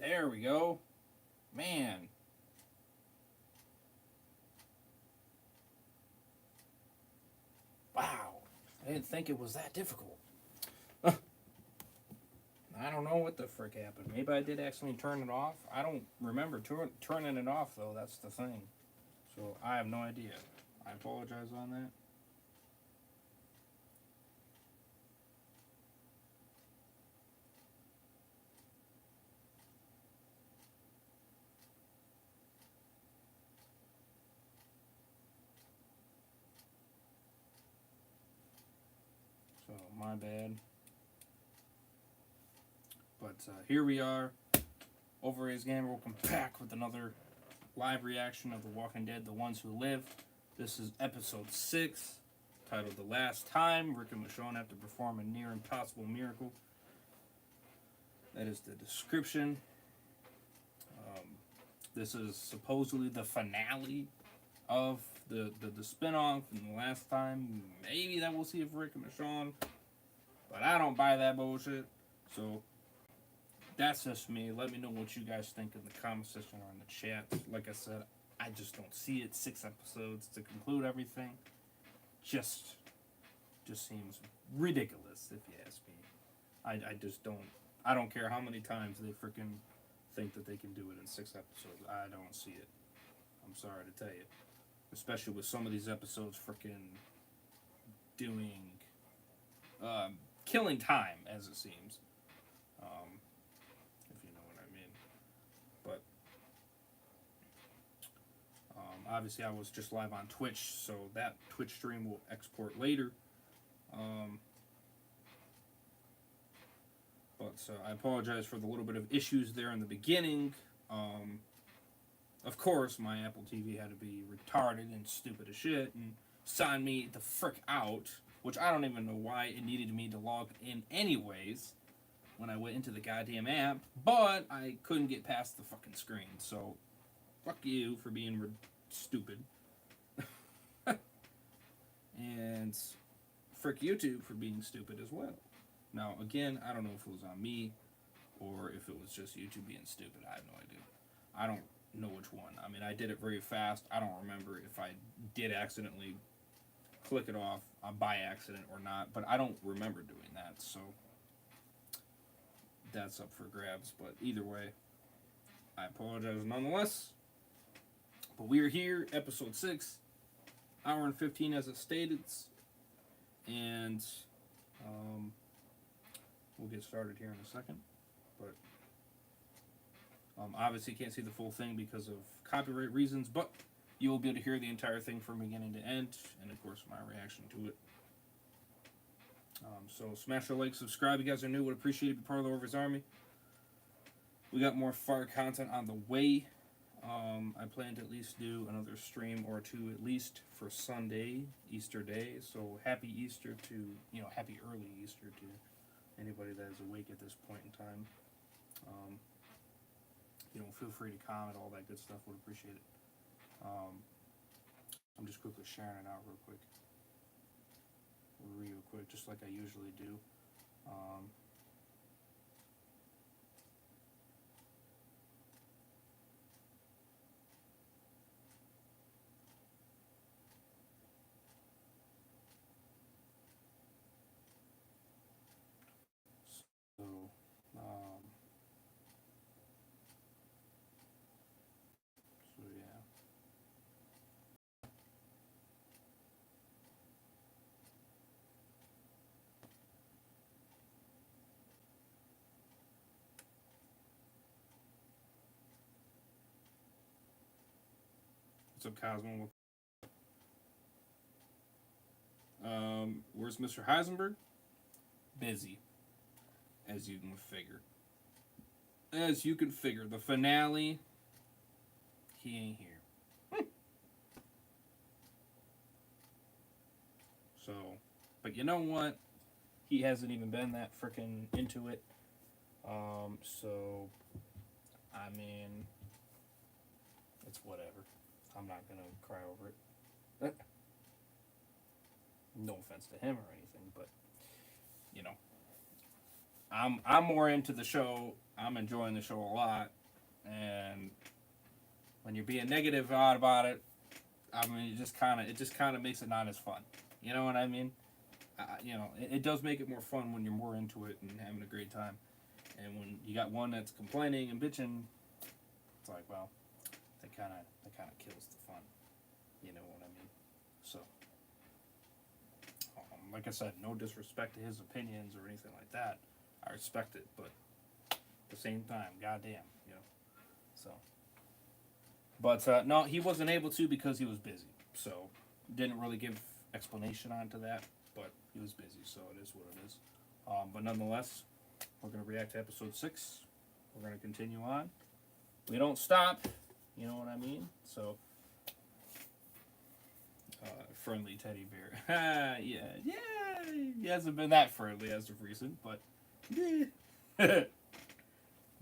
There we go. Man. Wow. I didn't think it was that difficult. I don't know what the frick happened. Maybe I did accidentally turn it off. I don't remember turning it off, though. That's the thing. So I have no idea. I apologize on that. So my bad. But here we are. Over his game, we'll come back with another live reaction of The Walking Dead, The Ones Who Live. This is episode 6, titled The Last Time. Rick and Michonne have to perform a near impossible miracle. That is the description. This is supposedly the finale of the spinoff and The Last Time. Maybe that we'll see if Rick and Michonne. But I don't buy that bullshit. So that's just me. Let me know what you guys think in the comment section or in the chat. Like I said, I just don't see it. 6 episodes to conclude everything. Just seems ridiculous, if you ask me. I just don't. I don't care how many times they freaking think that they can do it in 6 episodes. I don't see it. I'm sorry to tell you. Especially with some of these episodes freaking doing, killing time, as it seems. If you know what I mean. But, obviously I was just live on Twitch, so that Twitch stream will export later. But I apologize for the little bit of issues there in the beginning. Of course, my Apple TV had to be retarded and stupid as shit and sign me the frick out, which I don't even know why it needed me to log in anyways when I went into the goddamn app, but I couldn't get past the fucking screen, so fuck you for being stupid. And frick YouTube for being stupid as well. Now, again, I don't know if it was on me or if it was just YouTube being stupid. I have no idea. I don't know which one. I mean, I did it very fast. I don't remember if I did accidentally click it off by accident or not, but I don't remember doing that, so that's up for grabs. But either way, I apologize nonetheless. But we are here, episode 6, hour and 15 as it stated, and we'll get started here in a second. But obviously you can't see the full thing because of copyright reasons, but you will be able to hear the entire thing from beginning to end, and of course my reaction to it. So smash the like, subscribe. You guys are new, would appreciate it. Be part of the Orvis Army. We got more fire content on the way. I plan to at least do another stream or two at least for Sunday, Easter Day. So happy Easter to, happy early Easter to anybody that is awake at this point in time. Feel free to comment, all that good stuff, would appreciate it. I'm just quickly sharing it out real quick, just like I usually do. So, yeah. What's up, Cosmo? Where's Mr. Heisenberg? Busy, as you can figure. As you can figure, the finale, he ain't here. So, but you know what? He hasn't even been that freaking into it. So, I mean, it's whatever. I'm not gonna cry over it. No offense to him or anything, but I'm more into the show. I'm enjoying the show a lot, and when you're being negative about it, I mean, it just kind of makes it not as fun. You know what I mean? It does make it more fun when you're more into it and having a great time. And when you got one that's complaining and bitching, it's like, well, that kind of kills the fun. You know what I mean? So, like I said, no disrespect to his opinions or anything like that. I respect it, but at the same time, goddamn, you know. So, but no, he wasn't able to because he was busy. So, didn't really give explanation onto that, but he was busy, so it is what it is. But nonetheless, we're gonna react to episode 6. We're gonna continue on. We don't stop. You know what I mean? So, friendly teddy bear. yeah. He hasn't been that friendly as of recent, but yeah.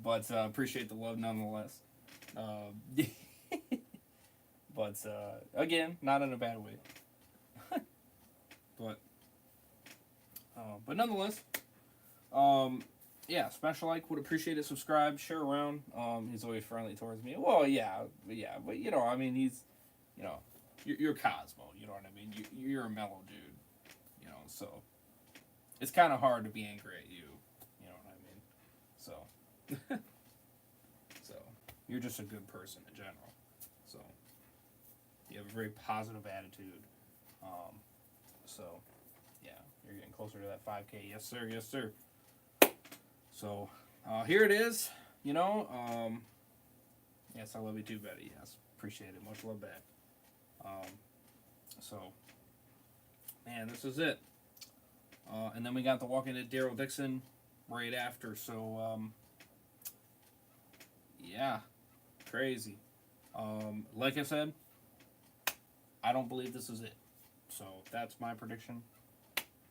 But appreciate the love nonetheless. But again, not in a bad way. But nonetheless, yeah, Special Like would appreciate it. Subscribe, share around. He's always friendly towards me. Well, but you know, I mean, he's, you know, you're Cosmo. You know what I mean? You're a mellow dude. You know, so it's kind of hard to be angry at you. You know what I mean? So, so you're just a good person in general. So you have a very positive attitude. So yeah, you're getting closer to that 5K. Yes, sir. Yes, sir. So, here it is, you know, yes, I love you too, Betty, yes, appreciate it, much love back. So, man, this is it, and then we got the Walking Dead Daryl Dixon right after, so, yeah, crazy. Like I said, I don't believe this is it, so that's my prediction.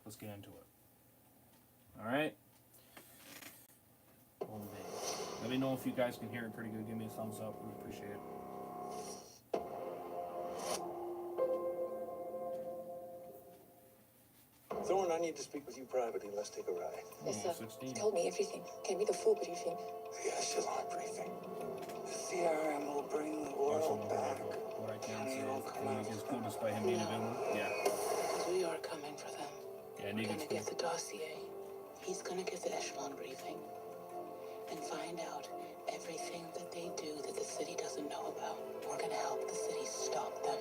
Let's get into it. Alright? Let me know if you guys can hear it pretty good. Give me a thumbs up. We appreciate it. Thorne, I need to speak with you privately. Let's take a ride. Yes, sir. He told me everything. Gave me the full briefing. The echelon briefing. The CRM will bring the world back. What I can say is, it's cool despite him being a villain. Yeah. Because we are coming for them. Yeah, We're gonna get the dossier. He's gonna give the echelon briefing. And find out everything that they do that the city doesn't know about. We're gonna help the city stop them.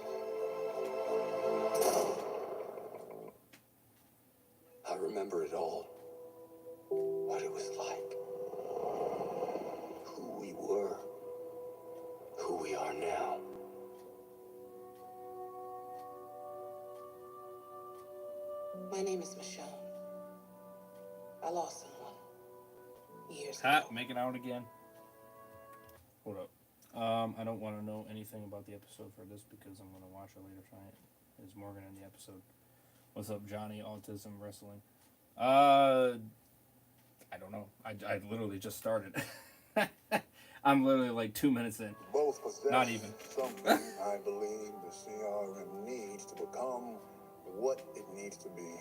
I remember it all. What it was like. Who we were. Who we are now. My name is Michonne. I lost someone. Years Hot, ago. make it out again. Hold up. I don't want to know anything about the episode for this because I'm going to watch it later tonight. Is Morgan in the episode? What's up, Johnny? Autism Wrestling. I don't know. I literally just started. I'm literally like 2 minutes in. Both possess Not even. something I believe the CRM needs to become what it needs to be.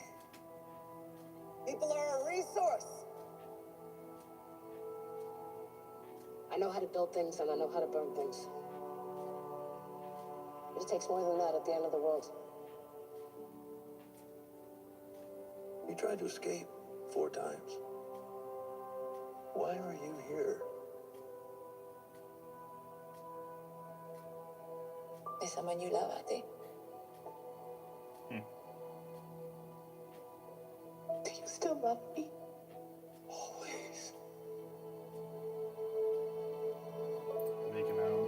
People are a resource. I know how to build things and I know how to burn things. But it takes more than that at the end of the world. You tried to escape 4 times. Why are you here? There's someone you love, I think. Do you still love me? Always. Make it out.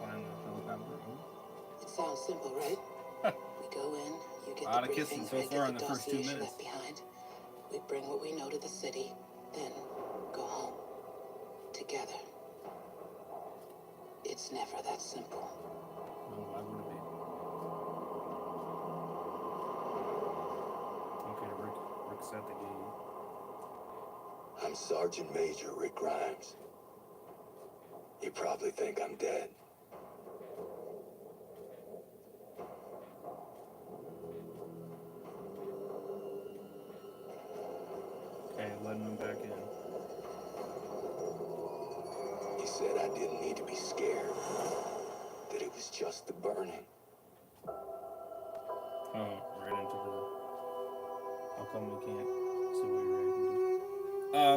Find the helicopter. It sounds simple, right? We go in, you get A lot the of briefing, kissing so I far get in the the first 2 dossier she minutes. left behind. We bring what we know to the city, then go home. Together. It's never that simple. No, why would it be? Okay, Rick's at the game. I'm Sergeant Major Rick Grimes. You probably think I'm dead. that I didn't need to be scared. That it was just the burning. Oh, right into the... How come we can't see what you're ready to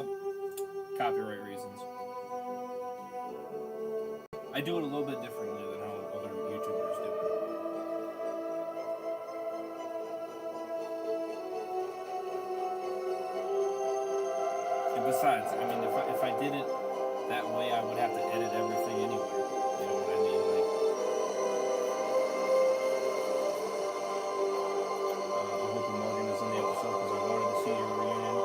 do? Copyright reasons. I do it a little bit differently than how other YouTubers do it. And besides, I mean, if I did it that way, I would have to edit everything anyway. You know what I mean? Like, I hope Morgan is in the episode because I wanted to see your reunion.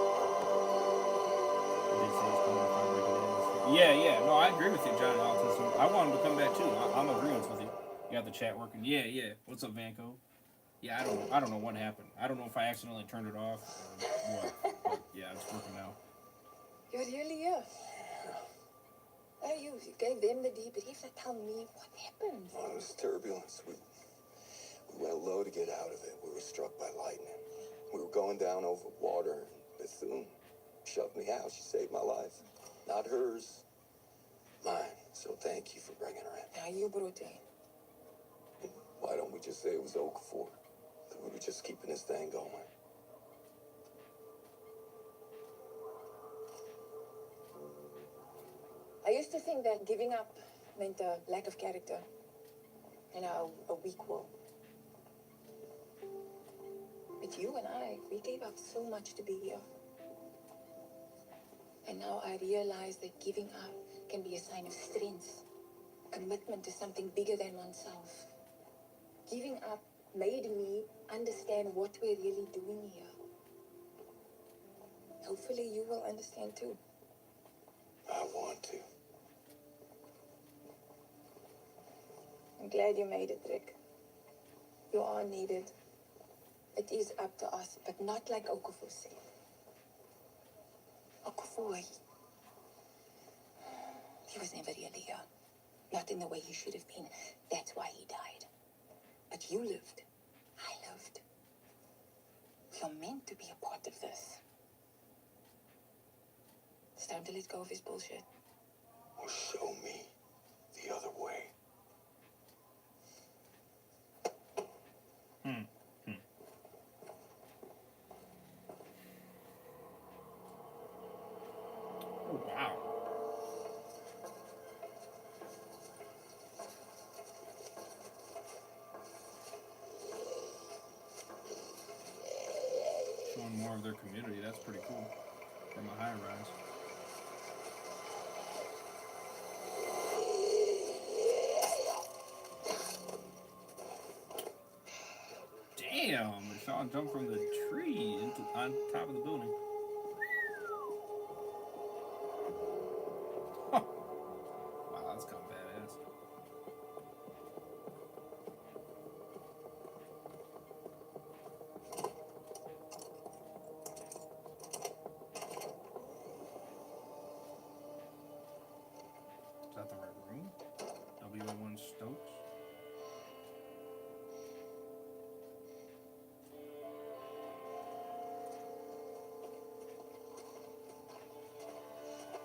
They say he's coming if I break it in. Yeah. No, I agree with you, Johnny Autism. I want him to come back too. I'm agreeing with you. You got the chat working. Yeah. What's up, Vanco? Yeah, I don't know what happened. I don't know if I accidentally turned it off or what. But yeah, it's working now. You're really here. Oh, you gave them the debrief. Now tell me what happened. Oh, it was turbulence. We went low to get out of it. We were struck by lightning. We were going down over water. Bethune shoved me out. She saved my life. Not hers, mine. So thank you for bringing her in. Now you brought her in. Why don't we just say it was Okafor? That we were just keeping this thing going. I used to think that giving up meant a lack of character. You know, a weak will. But you and I, we gave up so much to be here. And now I realize that giving up can be a sign of strength, commitment to something bigger than oneself. Giving up made me understand what we're really doing here. Hopefully you will understand too. I want to. I'm glad you made it, Rick. You are needed. It is up to us, but not like Okafor said. Okafor, he was never really here. Not in the way he should have been. That's why he died. But you lived. I lived. You're meant to be a part of this. It's time to let go of his bullshit. Or show me the other way. Oh, wow. Showing more of their community. That's pretty cool. From a high rise. Damn! Sean jumped from the tree into on top of the building. Huh. Wow, that's kind of badass. Is that the right room? W01 Stokes?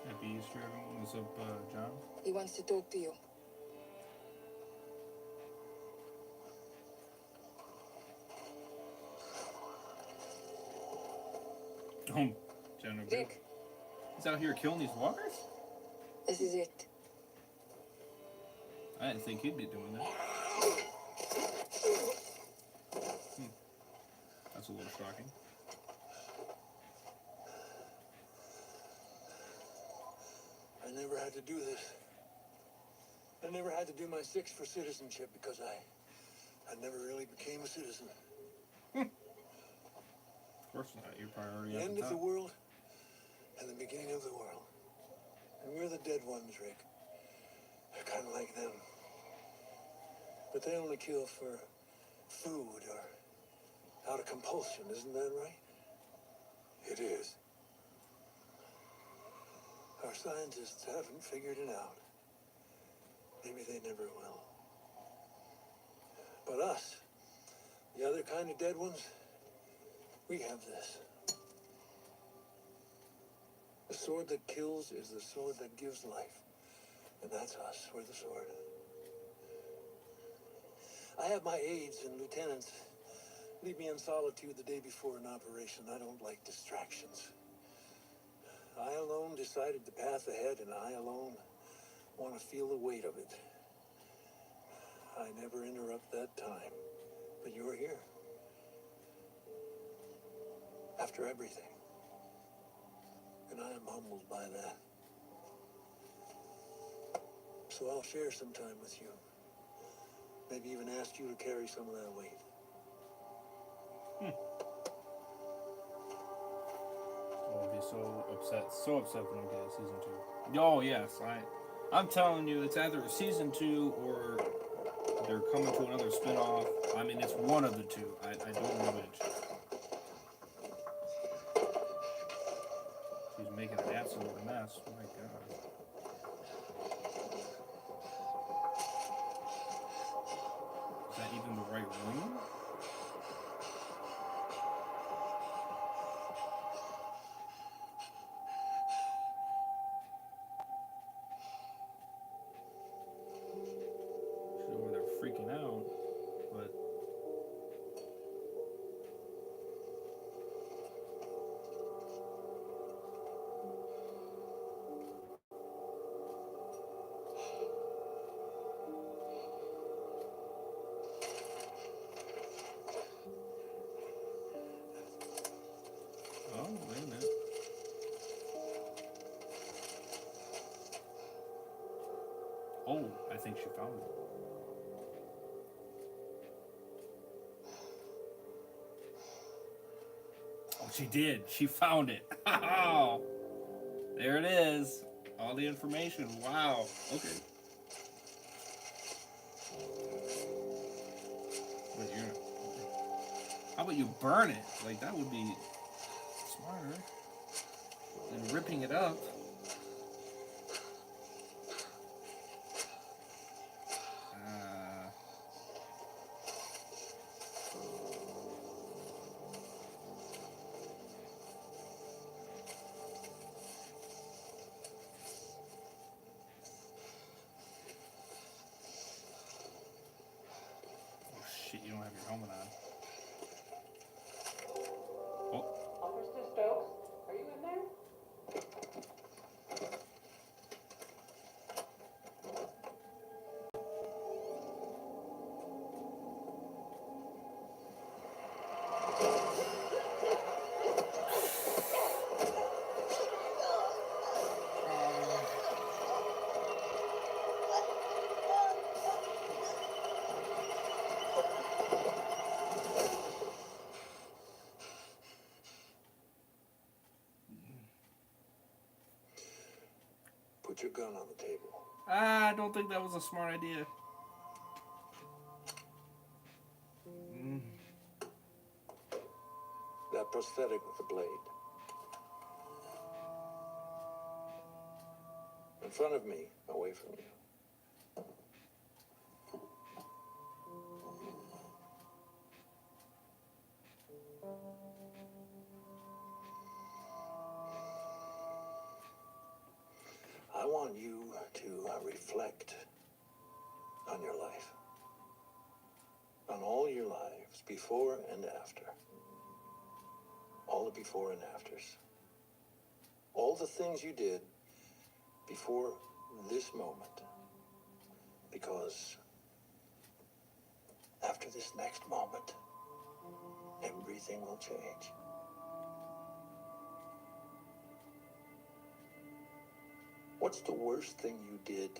Happy Easter, everyone. What's up, John? He wants to talk to you. John O'Brien. Rick, He's out here killing these walkers? this is it. I didn't think he'd be doing that. That's a little shocking. I never had to do this. I never had to do my 6 for citizenship because I never really became a citizen. Of course not. Your priority The at end the of top. the world and the beginning of the world. And we're the dead ones, Rick. They're kind of like them. But they only kill for food or out of compulsion, isn't that right? It is. Our scientists haven't figured it out. Maybe they never will. But us, the other kind of dead ones, we have this. The sword that kills is the sword that gives life. And that's us. We're the Sword. I have my aides and lieutenants leave me in solitude the day before an operation. I don't like distractions. I alone decided the path ahead, and I alone want to feel the weight of it. I never interrupt that time. But you're here. After everything. And I am humbled by that. So I'll share some time with you. Maybe even ask you to carry some of that weight. I'll be so upset when we get a season 2. Oh yes, I'm telling you, it's either a season 2 or they're coming to another spin-off. I mean, it's one of the two. I don't know which. She's making an absolute mess. Oh my god. Is that even the right room? She's over there freaking out, but oh, wait a minute. Oh, I think she found it. Oh, she did. She found it. Oh, there it is. All the information. Wow. Okay. Wait, how about you burn it? Like, that would be smarter than ripping it up. Oh shit, you don't have your helmet on. Oh. Officer Stokes, are you in there? Put your gun on the table. I don't think that was a smart idea. That prosthetic with the blade. In front of me, away from you. I want you to reflect on your life. On all your lives, before and after. All the before and afters. All the things you did before this moment. Because after this next moment, everything will change. What's the worst thing you did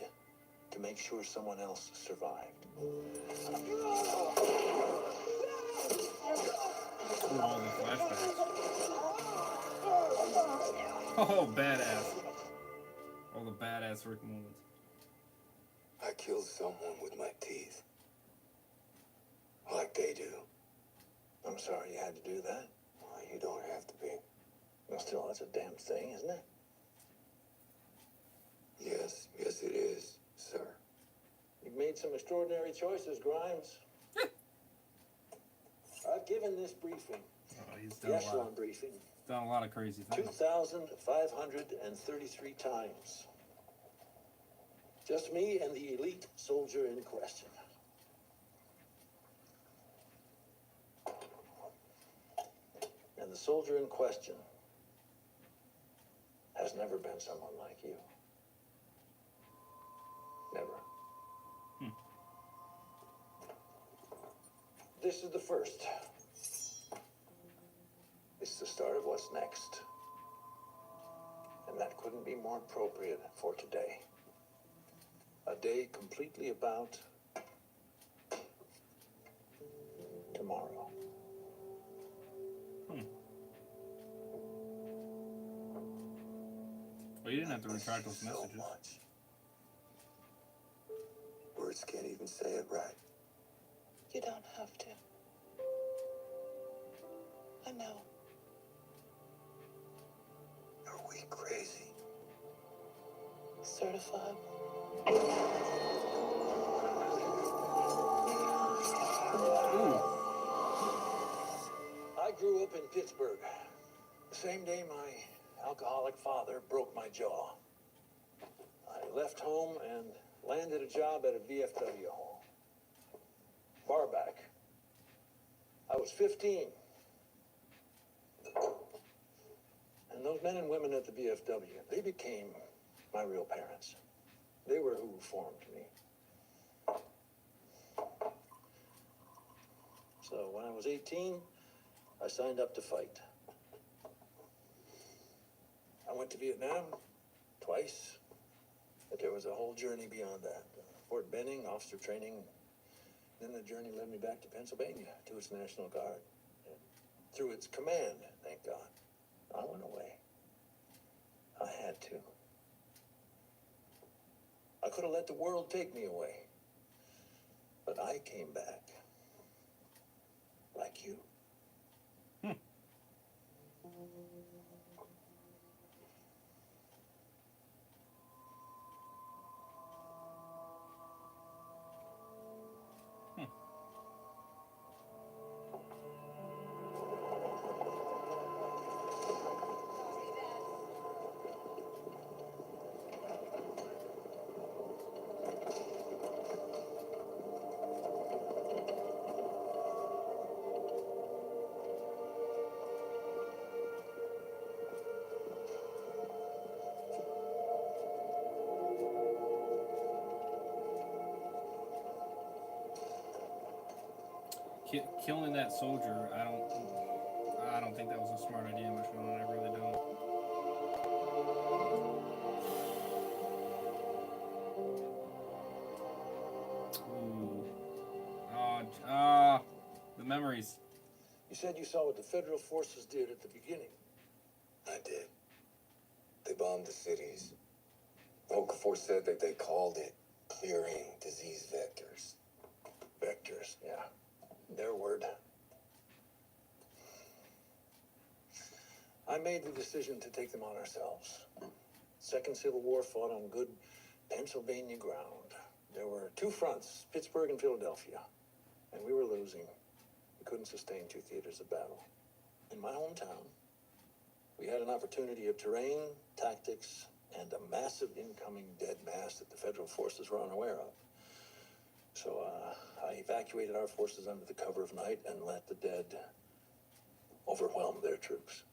to make sure someone else survived? Ooh, all the flashbacks. Oh, badass. All the badass Rick moments. I killed someone with my teeth. Like they do. I'm sorry you had to do that. Well, you don't have to be. Well, still, that's a damn thing, isn't it? Yes, yes it is, sir. You've made some extraordinary choices, Grimes. I've given this briefing, Oh, he's the done a echelon lot. briefing, Done a lot of crazy things. 2,533 times. Just me and the elite soldier in question. And the soldier in question has never been someone like you. Never. This is the first. It's the start of what's next. And that couldn't be more appropriate for today. A day completely about tomorrow. Well, you didn't have to retract those So messages. much. Words can't even say it right. You don't have to. I know. Are we crazy? Certified. Ooh. I grew up in Pittsburgh. The same day my alcoholic father broke my jaw. I left home and landed a job at a VFW home. Far back. I was 15. And those men and women at the VFW, they became my real parents. They were who formed me. So when I was 18, I signed up to fight. I went to Vietnam twice, but there was a whole journey beyond that. Fort Benning, officer training. Then the journey led me back to Pennsylvania, to its National Guard. And through its command, thank God. I went away. I had to. I could have let the world take me away. But I came back. Like you. Killing that soldier, I don't think that was a smart idea, Michonne. I really don't. Ooh. The memories. You said you saw what the federal forces did at the beginning. I did. They bombed the cities. Okafor said that they called it clearing disease vectors. Vectors, yeah. Their word. I made the decision to take them on ourselves. Second Civil War fought on good Pennsylvania ground. There were two fronts, Pittsburgh and Philadelphia, and we were losing. We couldn't sustain two theaters of battle. In my hometown, we had an opportunity of terrain, tactics, and a massive incoming dead mass that the federal forces were unaware of. So I evacuated our forces under the cover of night and let the dead overwhelm their troops.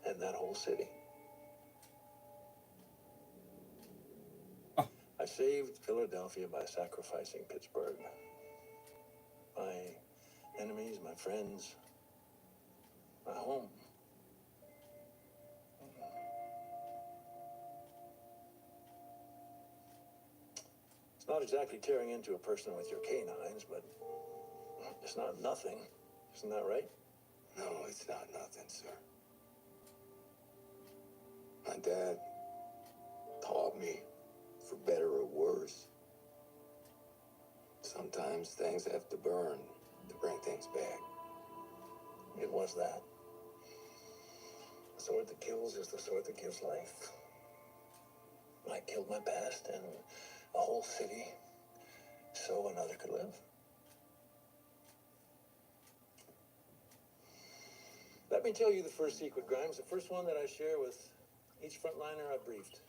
And that whole city. Oh. I saved Philadelphia by sacrificing Pittsburgh. My enemies, my friends, my home. It's not exactly tearing into a person with your canines, but it's not nothing. Isn't that right? No, it's not nothing, sir. My dad taught me, for better or worse, sometimes things have to burn to bring things back. It was that. The sword that kills is the sword that gives life. I killed my past and a whole city so another could live. Let me tell you the first secret, Grimes, the first one that I share with each frontliner I briefed.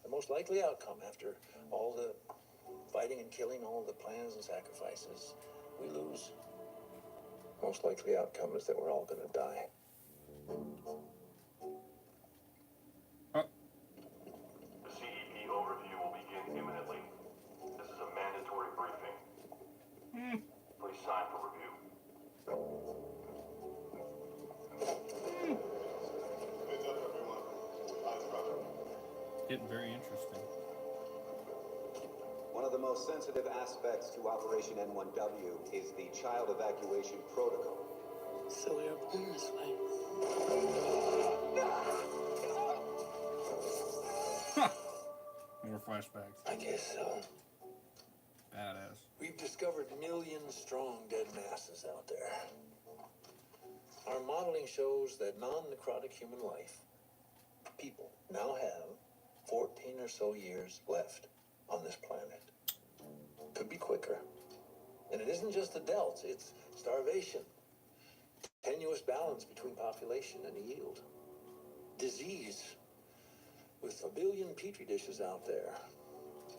The most likely outcome after all the fighting and killing, all the plans and sacrifices, we lose. Most likely outcome is that we're all going to die. The CEP overview will begin imminently. This is a mandatory briefing. Please sign for review. Heads up, everyone. Eyes covered. Getting very interesting. One of the most sensitive aspects to Operation N1W is the child evacuation protocol. So we were born this way. More flashbacks. I guess so. Badass. We've discovered million-strong dead masses out there. Our modeling shows that non-necrotic human life, people, now have 14 or so years left on this planet. Could be quicker. And it isn't just adults, it's starvation, tenuous balance between population and yield, disease, with a billion petri dishes out there,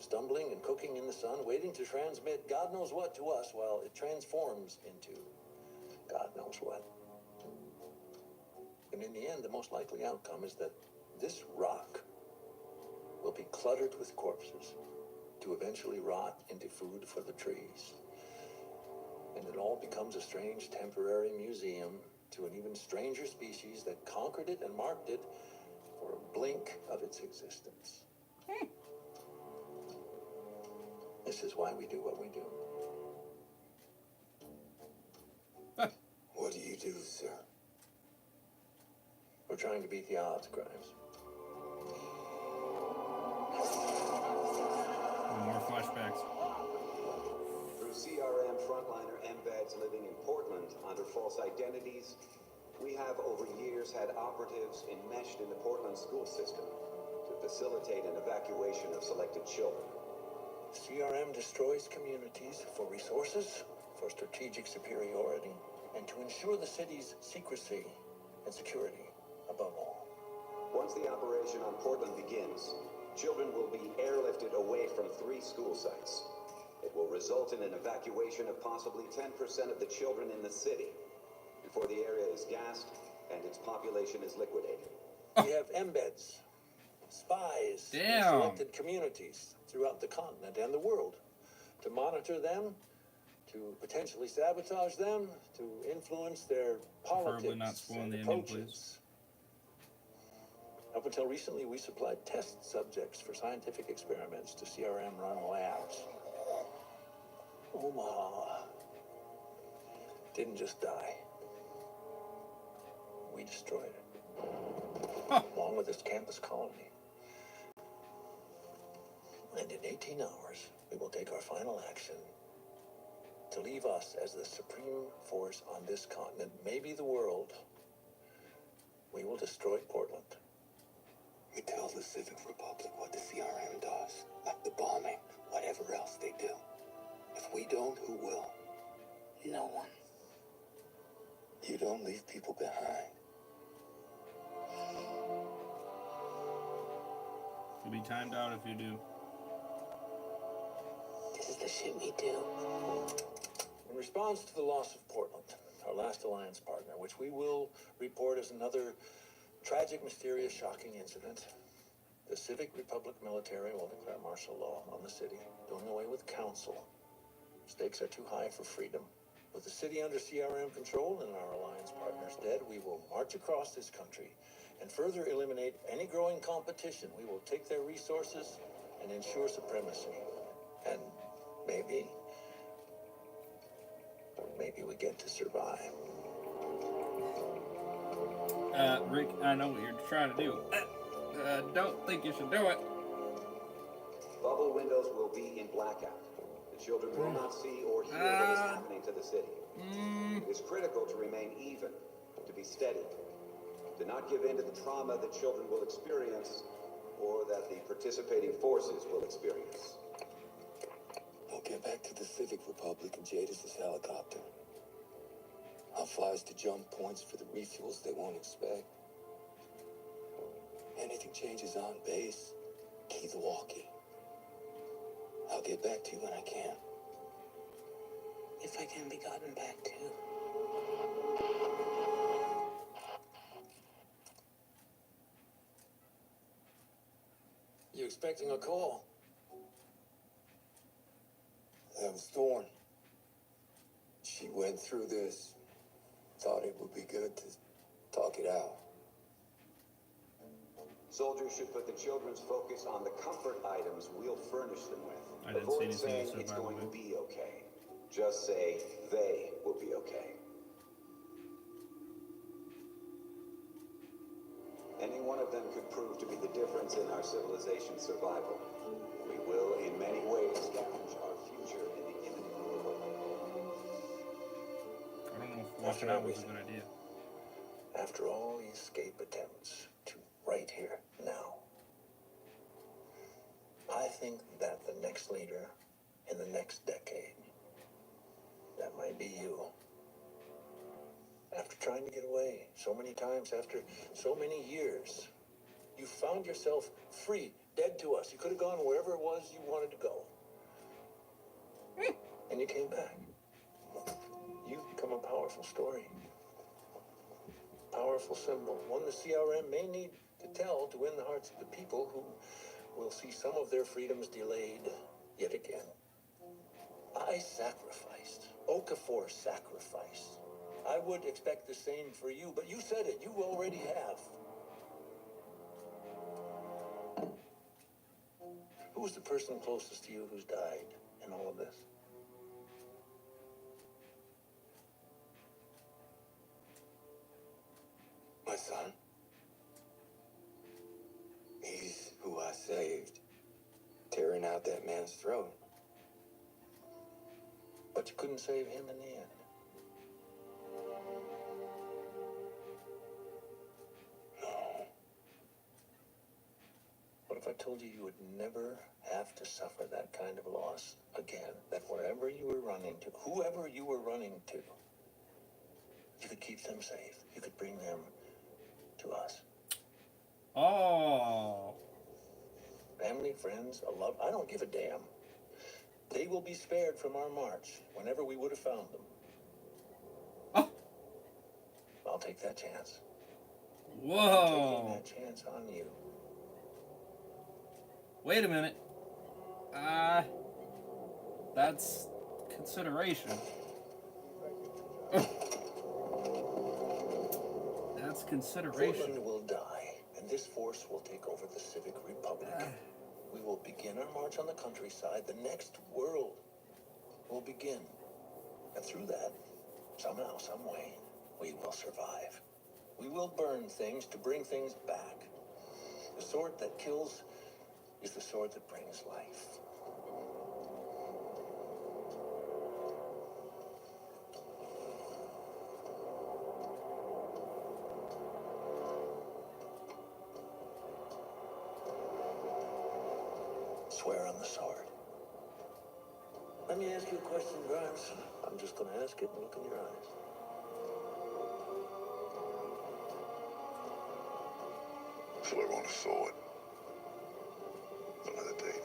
stumbling and cooking in the sun, waiting to transmit God knows what to us while it transforms into God knows what. And in the end, the most likely outcome is that this rock will be cluttered with corpses to eventually rot into food for the trees. And it all becomes a strange temporary museum to an even stranger species that conquered it and marked it for a blink of its existence. This is why we do what we do. What do you do, sir? We're trying to beat the odds, Grimes. More flashbacks. Through CRM frontliner embeds living in Portland under false identities, we have over years had operatives enmeshed in the Portland school system to facilitate an evacuation of selected children. CRM destroys communities for resources, for strategic superiority, and to ensure the city's secrecy and security above all. Once the operation on Portland begins, children will be airlifted away from 3 school sites. It will result in an evacuation of possibly 10% of the children in the city before the area is gassed and its population is liquidated. We have embeds, spies in Damn. selected communities throughout the continent and the world to monitor them, to potentially sabotage them, to influence their politics Preferably not spoiling and the ending, approaches. please. Up until recently, we supplied test subjects for scientific experiments to CRM-run labs. Omaha didn't just die. We destroyed it, along with its campus colony. And in 18 hours, we will take our final action to leave us as the supreme force on this continent, maybe the world. We will destroy Portland. We tell the Civic Republic what the CRM does, like the bombing, whatever else they do. If we don't, who will? No one. You don't leave people behind. You'll be timed out if you do. This is the shit we do. In response to the loss of Portland, our last alliance partner, which we will report as another tragic, mysterious, shocking incident, the Civic Republic military will declare martial law on the city, doing away with council. Stakes are too high for freedom. With the city under CRM control and our alliance partners dead, we will march across this country and further eliminate any growing competition. We will take their resources and ensure supremacy. And maybe we get to survive. Rick, I know what you're trying to do. Don't think you should do it. Bubble windows will be in blackout. The children will not see or hear what is happening to the city. It is critical to remain even, to be steady, to not give in to the trauma that children will experience or that the participating forces will experience. I'll get back to the Civic Republic and Jadis' helicopter. I'll fly us to jump points for the refuels they won't expect. Anything changes on base, Keep walking. I'll get back to you when I can. If I can be gotten back to. You expecting a call? That was Thorn. She went through this. Thought it would be good to talk it out. Soldiers should put the children's focus on the comfort items we'll furnish them with. I didn't see Avoid anything saying you said, it's by the going to way. be okay. Just say they will be okay. Any one of them could prove to be the difference in our civilization's survival. We will, in many ways, scavenge our future in the imminent world. I don't know if walking out was a good idea. After all the escape attempts to right here, now, I think that the next leader in the next decade, that might be you. After trying to get away so many times, after so many years, you found yourself free, dead to us. You could have gone wherever it was you wanted to go. And you came back. You've become a powerful story. Powerful symbol. One the CRM may need to tell to win the hearts of the people who will see some of their freedoms delayed yet again. I sacrificed. Okafor sacrificed. I would expect the same for you, but you said it. You already have. Who was the person closest to you who's died in all of this? My son. He's who I saved. Tearing out that man's throat. But you couldn't save him in the end. No. What if I told you you would never have to suffer that kind of loss again? That wherever you were running to, whoever you were running to, you could keep them safe. You could bring them to us. Oh. Family, friends, a love. I don't give a damn. They will be spared from our march whenever we would have found them. Oh. I'll take that chance. I'm taking Whoa. that chance on you. Wait a minute. That's consideration. That's consideration. Portland will die, and this force will take over the Civic Republic. We will begin our march on the countryside. The next world will begin. And through that, somehow, some way, we will survive. We will burn things to bring things back. The sword that kills is the sword that brings life. Swear on the sword. Let me ask you a question, Grimes. I'm just going to ask it and look in your eyes. Swear on the sword. Another date.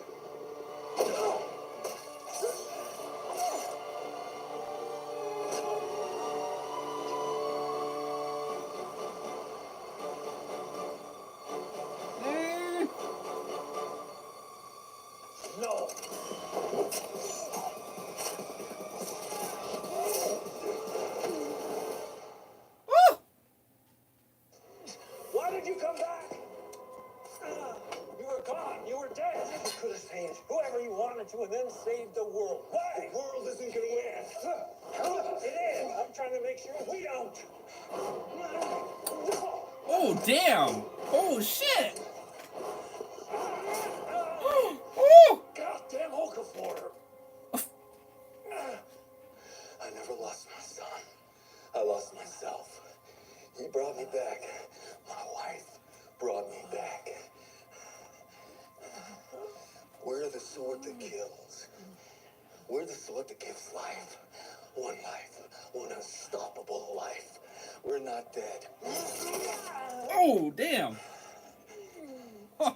No! Why did you come back? You were gone. You were dead. You could have saved whoever you wanted to and then saved the world. Why? The world isn't going to win. It is. I'm trying to make sure we don't. No. Oh, damn. Oh, shit. Oh. Goddamn Okafor. I never lost my son. I lost myself. He brought me back. My wife brought me back. We're the sword that kills. We're the sword that gives life. One life. One unstoppable life. We're not dead. Oh, damn. Huh.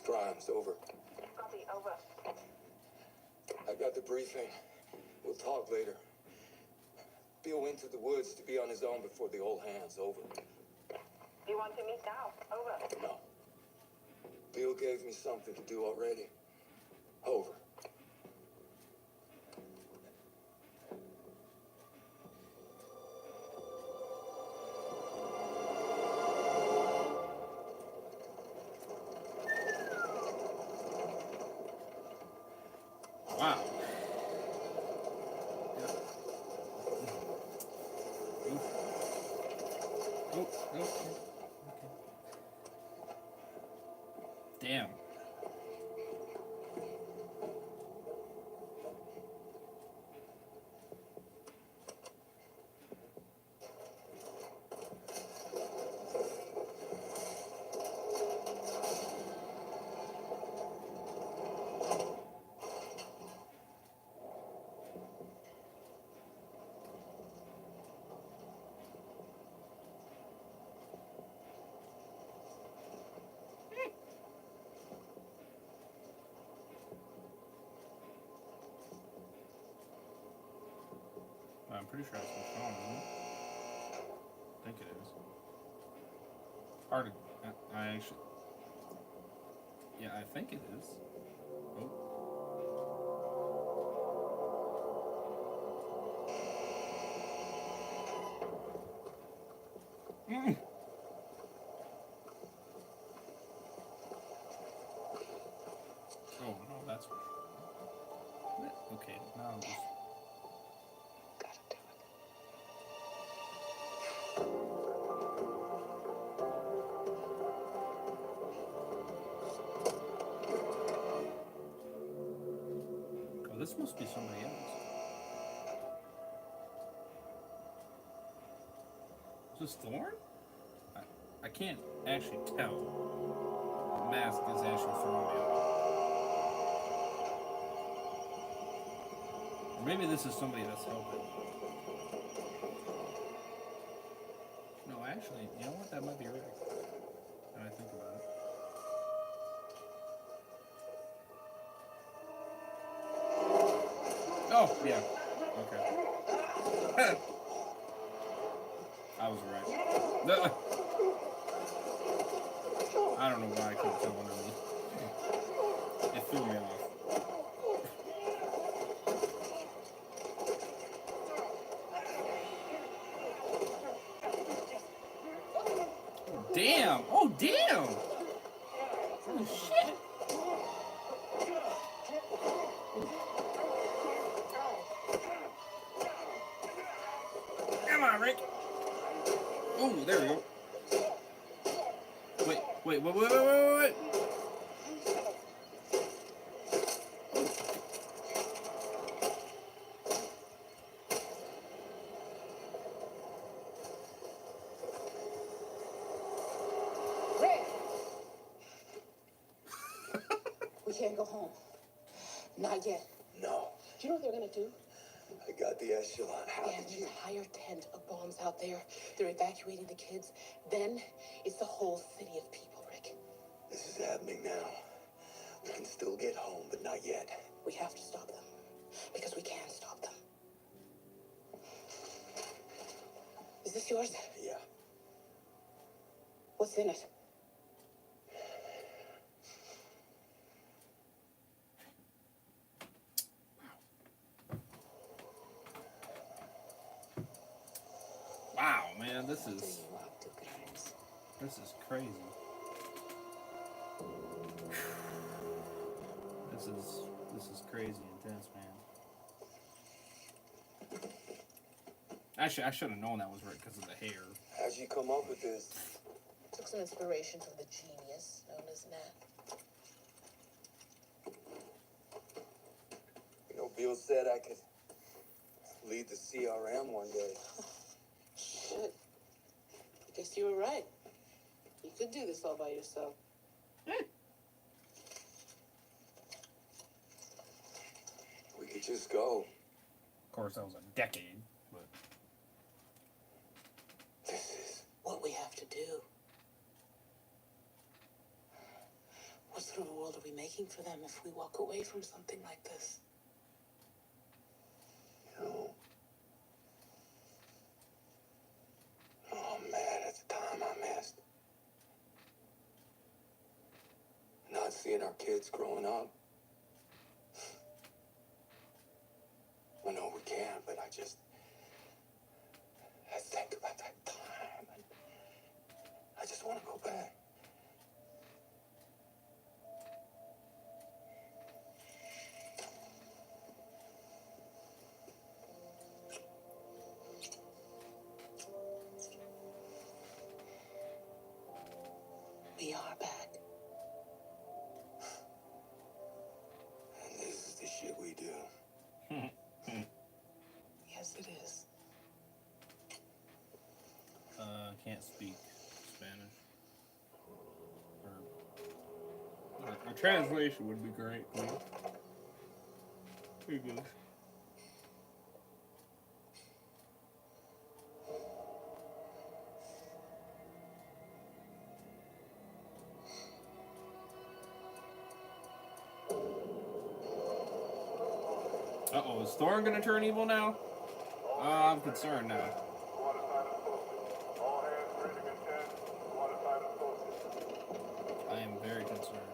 Grimes, over. Copy, over. I got the briefing. We'll talk later. Bill went to the woods to be on his own before the old hands, over. You want to meet now? Over. No. Bill gave me something to do already. Over. Wow. Okay. Damn. I'm pretty sure that's what's wrong, isn't it? I think it is. Hard to... I actually... Yeah, I think it is. Oh. Mm. Oh, no, that's... Okay, now I'm just... Gotta do it. Oh, this must be somebody else. Is this Thorn? I can't actually tell. The mask is actually throwing me off. Or maybe this is somebody that's helping. No, actually, you know what? That might be right. When I think about it. Oh, yeah. Okay. I was right. No. I don't know why I couldn't tell underneath. It threw me off. Damn! Oh, damn! Oh, shit! Come on, Rick! Oh, there we go. Wait. Rick! We can't go home. Not yet. No. Do you know what they're gonna do? I got the echelon. How They have did an you? entire tent of bombs out there. They're evacuating the kids. Then it's the whole city of people, Rick. This is happening now. We can still get home, but not yet. We have to stop them. Because we can stop them. Is this yours? Yeah. What's in it? Wow, man, this What is are you up to, Grimes? this is crazy. This is crazy intense, man. Actually, I should have known that was right because of the hair. How'd you come up with this? Took some inspiration from the genius known as Nat. You know, Bill said I could lead the CRM one day. Shit. I guess you were right. You could do this all by yourself. We could just go. Of course, that was a decade, but This is What we have to do. What's the reward? world are we making for them if we walk away from something like this? You know, oh man, at the time I missed. Not seeing our kids growing up. I know we can't, but I think about that time, and I just want to go back. We are back. And this is the shit we do. Yes, it is. Can't speak Spanish. Or a translation would be great, please. Here goes. Uh-oh, is Thorn gonna turn evil now? I'm concerned now. Water side is posted. All hands ready to contend. Water side is posted. I am very concerned.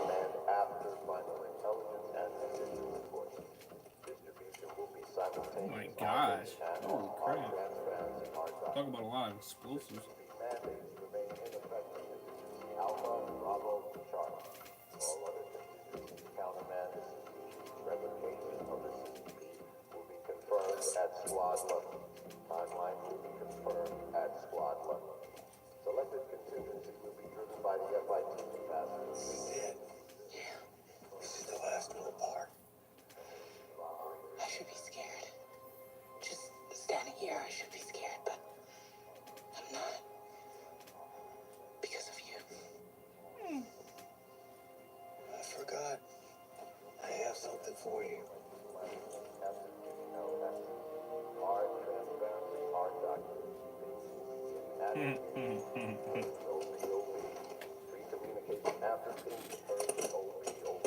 And after final intelligence and condition reports, distribution will be simultaneous. Oh my gosh. And Holy all crap. transparency hard Talk documents. about a lot of explosives. Mandates remain in effect. Alpha, Bravo, Charlie. All other contingencies, countermeasures, revocation of the CCP will be confirmed at squad level. Timeline will be confirmed at squad level. Selected contingency will be driven by the FIT capacity. We did. Yeah, This is the last little part. I should be scared. Just standing here, I should be scared, but I'm not. Because of you. I forgot. I have something for you. Hard transparency, hard documents. Free communication after being heard OPOV.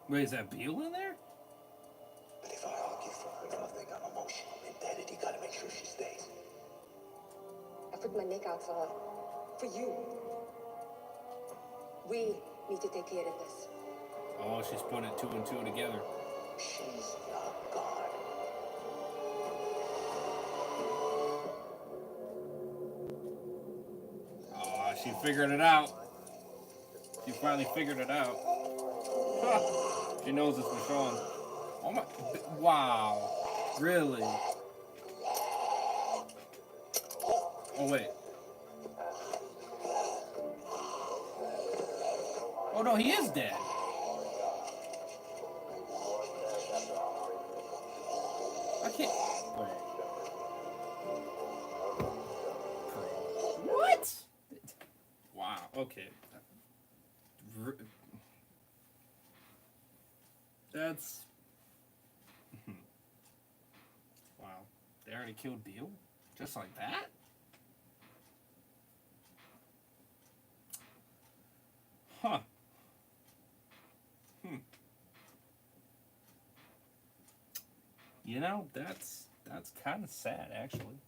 Wait, is that Beale in there? But if I argue for her, they'll think I'm emotional, indebted. You gotta make sure she stays. I put my neck out for her. For you. We need to take care of this. Oh, she's putting two and two together. She's not gone. Oh, she figured it out. She finally figured it out. Huh. She knows it's Michonne. Oh my! Wow! Really? Oh wait. Oh no, he is dead. I can't. Wait. What? Wow. Okay. That's. Wow. They already killed Beale? Just like that? Huh. You know, that's kind of sad, actually.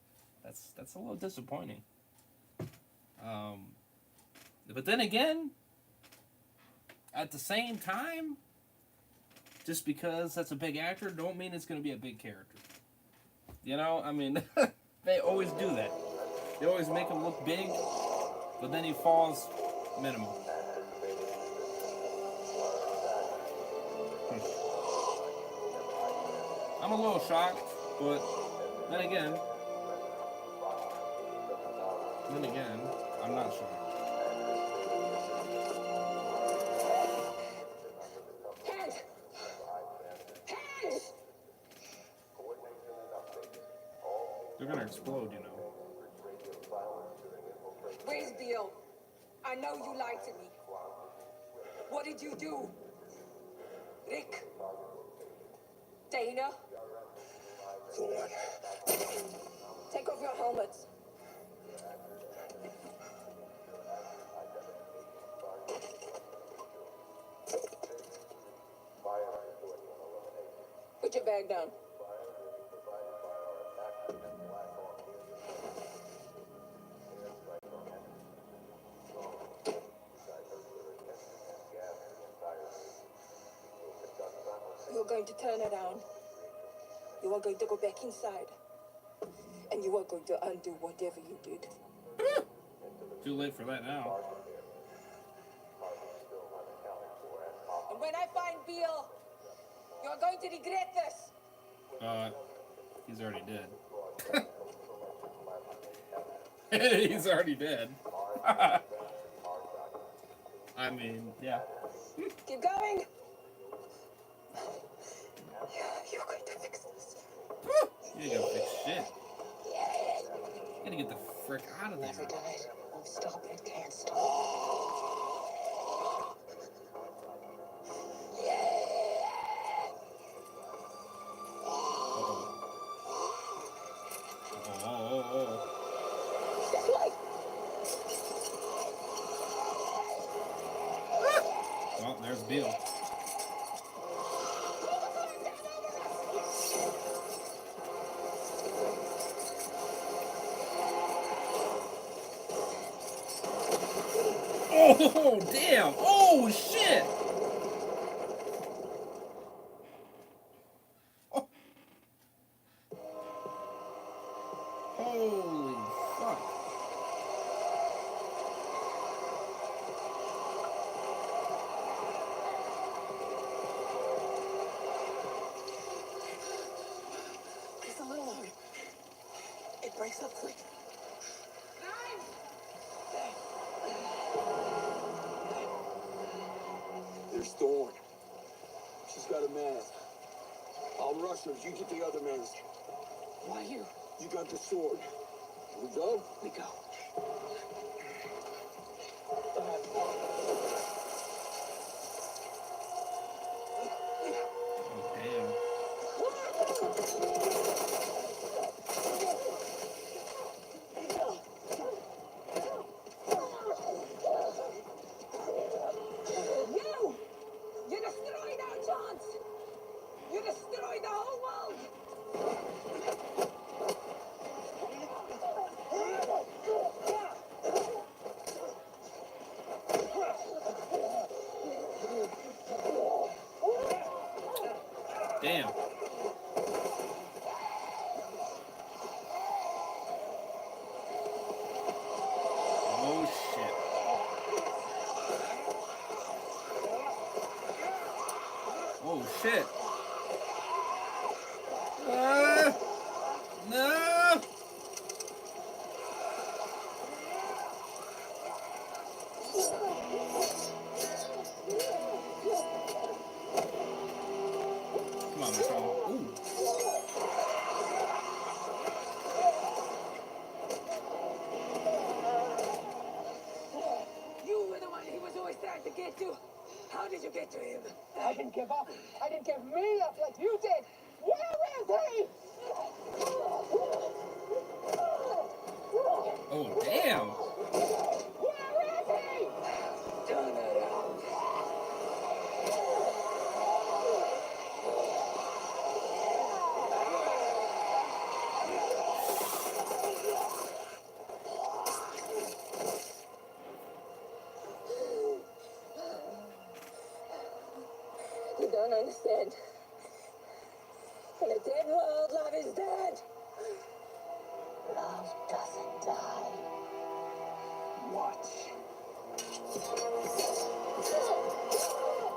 That's a little disappointing. But then again, at the same time, just because that's a big actor, don't mean it's going to be a big character. You know, I mean, they always do that. They always make him look big, but then he falls minimal. I'm a little shocked, but then again, I'm not shocked. Hands! Hands! They're gonna explode, you know. Where's Bill? I know you lied to me. What did you do? Rick? Dana? Thorn. Take off your helmets. Put your bag down. You're going to turn around. You are going to go back inside. And you are going to undo whatever you did. Too late for that now. And when I find Bill, you're going to regret this. He's already dead. He's already dead. I mean, yeah. Keep going. You're going to fix this. You ain't gonna fix shit. You gotta get the frick out of there. Never died. Won't stop and can't stop. Well, there's Bill. Oh, damn! Oh, shit! Oh. Holy fuck. It's a little longer. It breaks up quick. There's Thorn. She's got a mask. I'll rush her. You get the other mask. Why you? You got the sword. We go? We go. Oh, damn. You destroyed our chance. You destroyed the whole world. Damn. Oh, shit. Oh, shit. No! Come on, Michelle. Ooh. You were the one he was always trying to get to. How did you get to him? I didn't give up. I didn't give me up like you did. Where is he? Oh, damn. Where is he? Turn around. You don't understand. In a dead world, love is dead. Love doesn't die. Watch.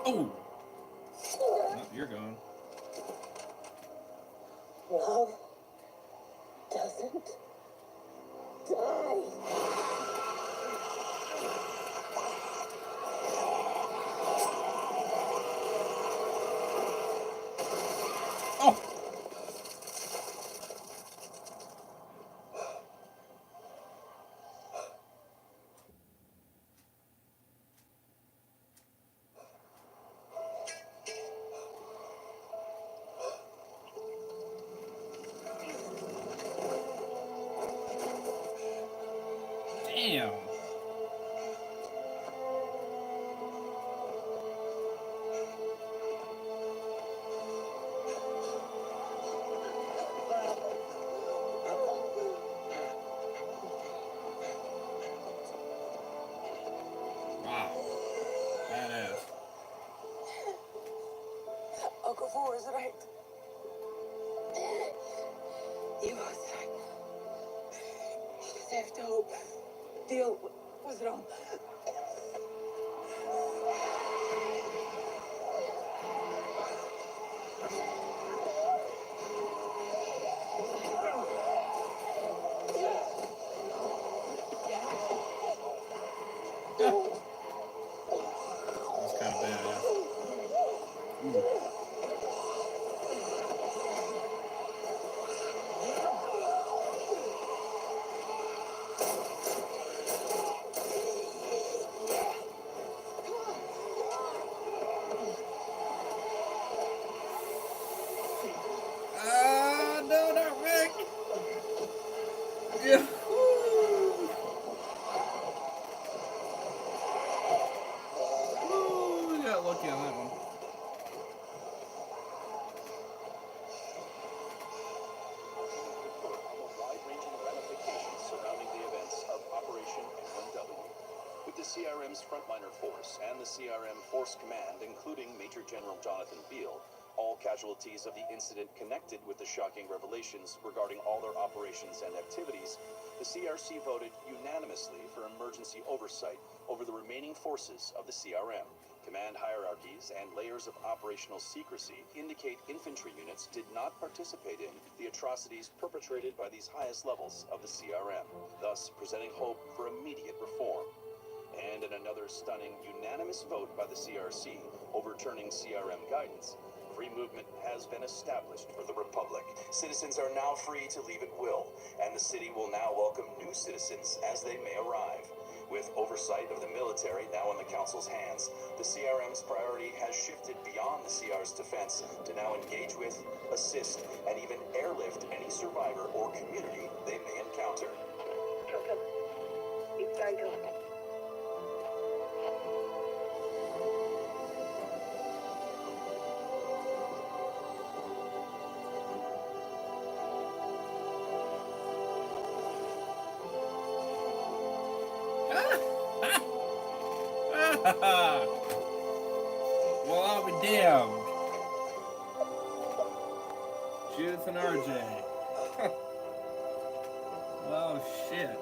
Oh. No, you're gone. Love doesn't die. Oh! Damn. Wow. Badass. Uncle Four is right. You was right. You just have to hope. Deal was wrong. That's kind of badass. Ooh. No, not Rick. Yeah. Woo. Woo. We got lucky on that one. Wide-ranging ramifications surrounding the events of Operation N1W. With the CRM's frontliner force and the CRM Force Command, including Major General Jonathan Beale, all casualties of the incident connected with the shocking revelations regarding all their operations and activities, the CRC voted unanimously for emergency oversight over the remaining forces of the CRM. Command hierarchies and layers of operational secrecy indicate infantry units did not participate in the atrocities perpetrated by these highest levels of the CRM, thus presenting hope for immediate reform. And in another stunning unanimous vote by the CRC overturning CRM guidance, free movement has been established for the Republic. Citizens are now free to leave at will, and the city will now welcome new citizens as they may arrive. With oversight of the military now in the Council's hands, the CRM's priority has shifted beyond the CR's defense to now engage with, assist, and even airlift any survivor or community they may encounter. It's time to Well, I'll be damned. Judith and RJ. Oh, shit.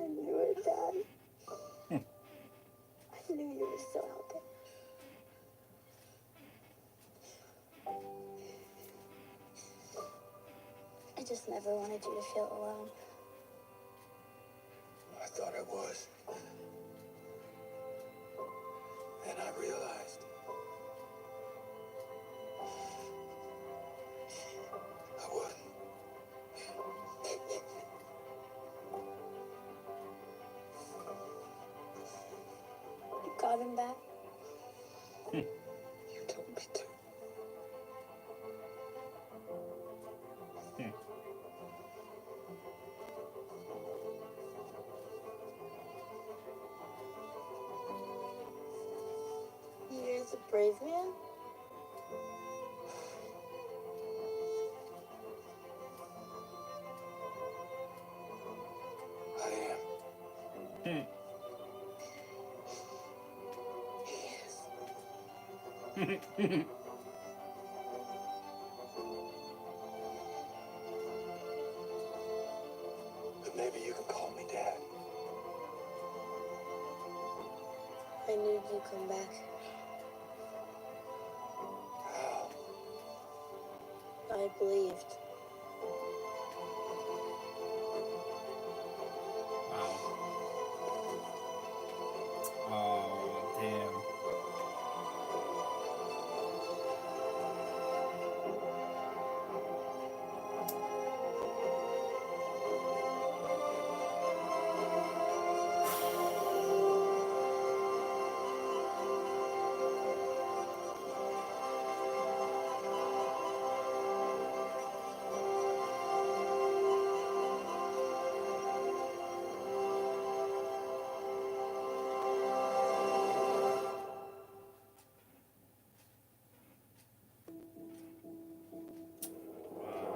I knew it, Dad. I knew you were still out there. I just never wanted you to feel alone. I thought I was. Then I realized I wasn't. You got him back? You told me to. You Brave man? I am. Yes. But maybe you can call me Dad. I knew you'd come back. How? I believed. Wow. Oh, damn.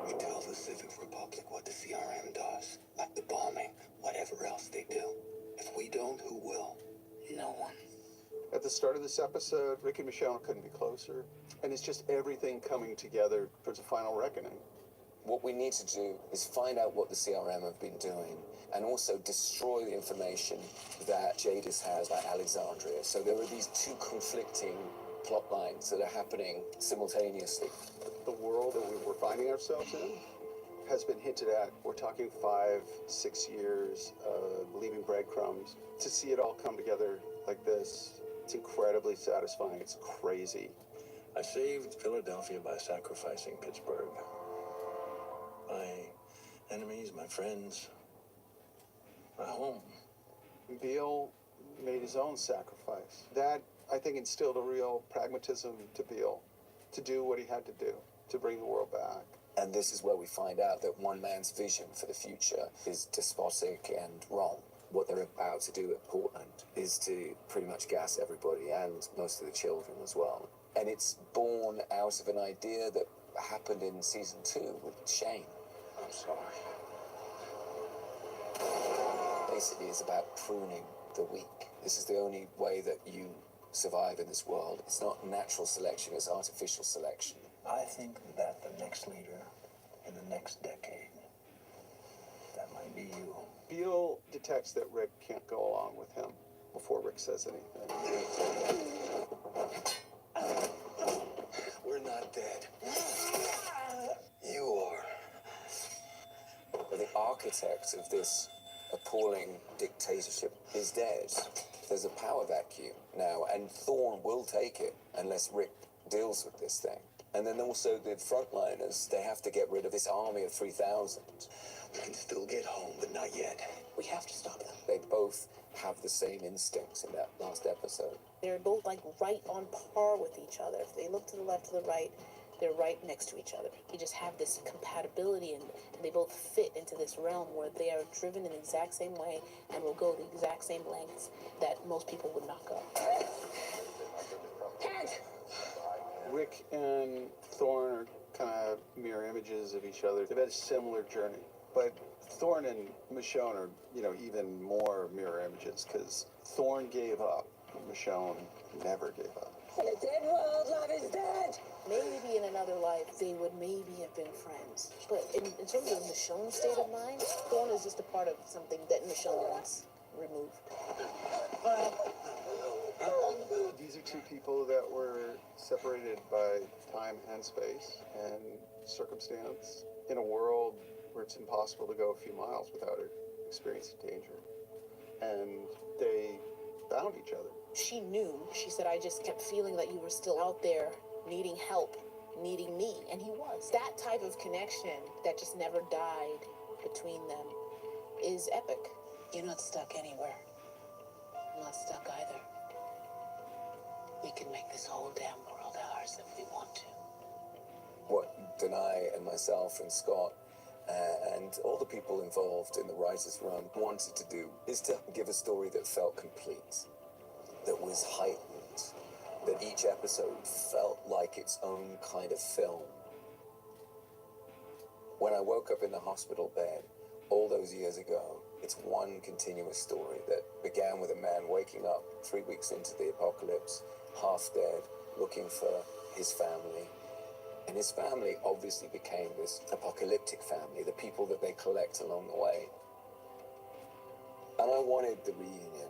We tell the Civic Republic what the CRM does, like the bombing, whatever else they do. If we don't, who will? No one. At the start of this episode, Rick and Michonne couldn't be closer, and it's just everything coming together towards a final reckoning. What we need to do is find out what the CRM have been doing and also destroy the information that Jadis has about Alexandria. So there are these two conflicting plot lines that are happening simultaneously. The world that we were finding ourselves in has been hinted at. We're talking 5, 6 years of leaving breadcrumbs. To see it all come together like this, it's incredibly satisfying. It's crazy. I saved Philadelphia by sacrificing Pittsburgh. My enemies, my friends, my home. Beale made his own sacrifice. That, I think, instilled a real pragmatism to Beale to do what he had to do to bring the world back. And this is where we find out that one man's vision for the future is despotic and wrong. What they're about to do at Portland is to pretty much gas everybody and most of the children as well. And it's born out of an idea that happened in season 2 with Shane. I'm sorry. Basically, it's about pruning the weak. This is the only way that you survive in this world. It's not natural selection, it's artificial selection. I think that the next leader in the next decade, that might be you. Beale detects that Rick can't go along with him before Rick says anything. We're not dead. You are. But the architect of this appalling dictatorship is dead. There's a power vacuum now, and Thorne will take it unless Rick deals with this thing. And then also the frontliners, they have to get rid of this army of 3,000. We can still get home, but not yet. We have to stop them. They both have the same instincts in that last episode. They're both like right on par with each other. If they look to the left, to the right, they're right next to each other. You just have this compatibility, and they both fit into this realm where they are driven in the exact same way and will go the exact same lengths that most people would not go. Rick and Thorne are kind of mirror images of each other. They've had a similar journey. But Thorne and Michonne are, even more mirror images, because Thorne gave up. Michonne never gave up. In a dead world, love is dead. Maybe in another life, they would maybe have been friends. But in terms of Michonne's state of mind, Thorne is just a part of something that Michonne wants removed. These are two people that were separated by time and space and circumstance in a world where it's impossible to go a few miles without experiencing danger. And they found each other. She knew. She said, I just kept feeling that you were still out there needing help, needing me. And he was. That type of connection that just never died between them is epic. You're not stuck anywhere. I'm not stuck either. We can make this whole damn world ours if we want to. What Denai and myself and Scott and all the people involved in the writers' room wanted to do is to give a story that felt complete, that was heightened, that each episode felt like its own kind of film. When I woke up in the hospital bed all those years ago, it's one continuous story that began with a man waking up 3 weeks into the apocalypse, half dead, looking for his family. And his family obviously became this apocalyptic family, the people that they collect along the way. And I wanted the reunion.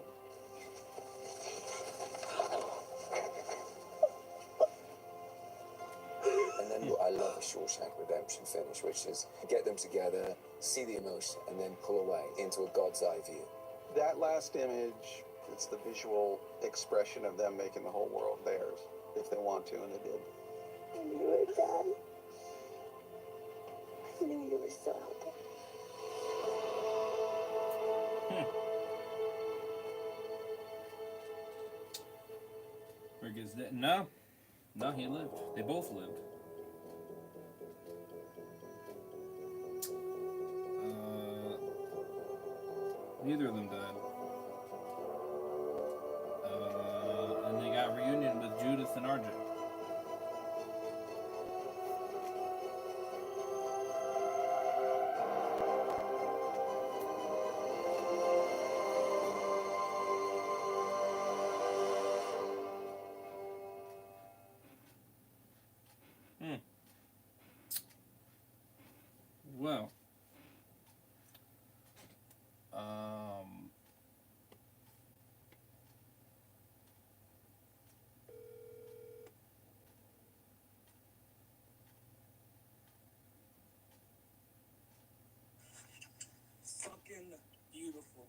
And then I love a Shawshank Redemption finish, which is get them together, see the emotion, and then pull away into a God's eye view. That last image, it's the visual expression of them making the whole world theirs, if they want to, and they did. I knew you were Dad. I knew you were still out there. Rick is dead. No, he lived. They both lived. Neither of them died. And they got reunion with Judith and RJ. Well, fucking beautiful.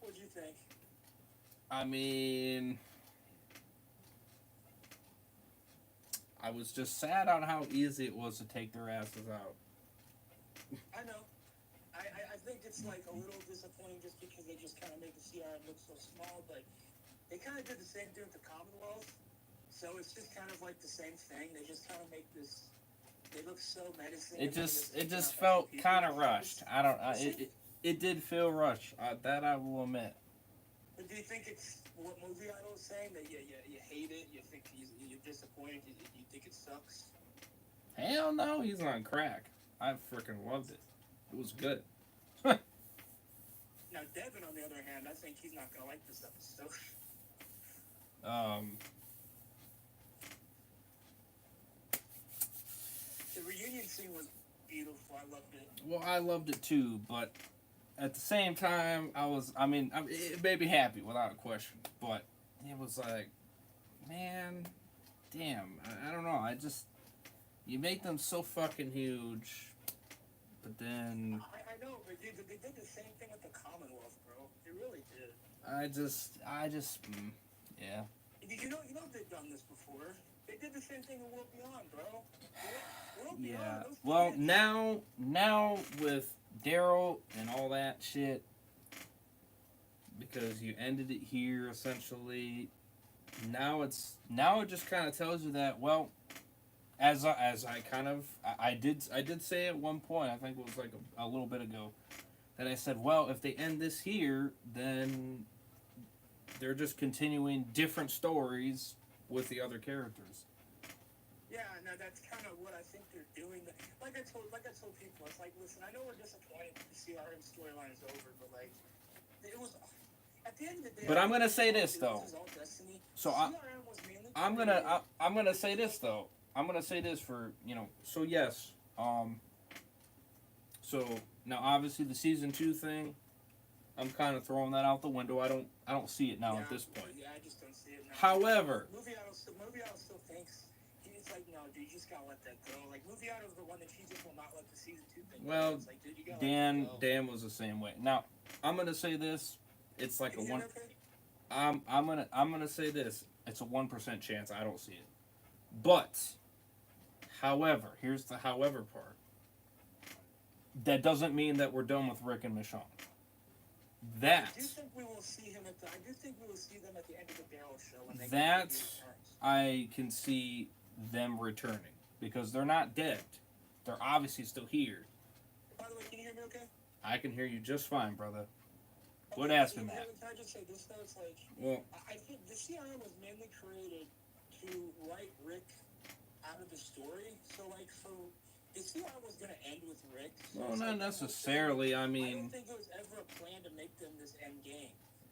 What'd you think? I mean, I was just sad on how easy it was to take their asses out. I know. I think it's like a little disappointing just because they just kind of make the CRM look so small, but they kind of did the same thing with the Commonwealth. So it's just kind of like the same thing. They just kind of make this. They look so menacing. It just felt kind of rushed. It did feel rushed. That I will admit. But do you think it's what Movie Idol is saying, that you hate it, you think you're disappointed, you think it sucks? Hell no, he's on crack. I freaking loved it. It was good. Now Devin, on the other hand, I think he's not gonna like this episode. The reunion scene was beautiful. I loved it. Well, I loved it too, but at the same time, it made me happy without a question. But it was like, man, damn, I don't know. You make them so fucking huge, but then I know, but they did the same thing with the Commonwealth, bro. They really did. Yeah. You know they've done this before. They did the same thing in World Beyond, bro. World Yeah. Beyond, those Well, kids. now with Daryl and all that shit, because you ended it here essentially. Now it just kind of tells you that, well, as I did say at one point, I think it was like a little bit ago, that I said, well, if they end this here, then they're just continuing different stories with the other characters. Yeah, no, that's kind of what I think they're doing. Like I told people, it's like, listen, I know we're disappointed that the CRM storyline is over, but like, it was at the end of the day. But I'm gonna say this though. So I'm gonna say this though. I'm gonna say this for So yes. So now obviously the season 2 thing, I'm kind of throwing that out the window. I don't see it now at this point. Yeah, I just don't see it now. However, Movie Idol still thinks. It's like, no, dude, you just gotta let that go. Like, Movie Idol's the one that she just will not let the season 2 thing go. well, It's like, dude, you gotta let that go. Dan was the same way. Now, I'm gonna say this. It's like I'm gonna say this. It's a 1% chance I don't see it. But, however, here's the however part. That doesn't mean that we're done with Rick and Michonne. I do think we will see them at the end of the Daryl show when they That I can see them returning because they're not dead. They're obviously still here. By the way, can you hear me okay? I can hear you just fine, brother. Quit asking that. Can I just say this though? It's like, Well, I think the CRM was mainly created to write Rick out of the story. So like, for the CRM was gonna end with Rick. So well, it's not like, necessarily. I I don't mean, think it was ever a plan to make them this end game.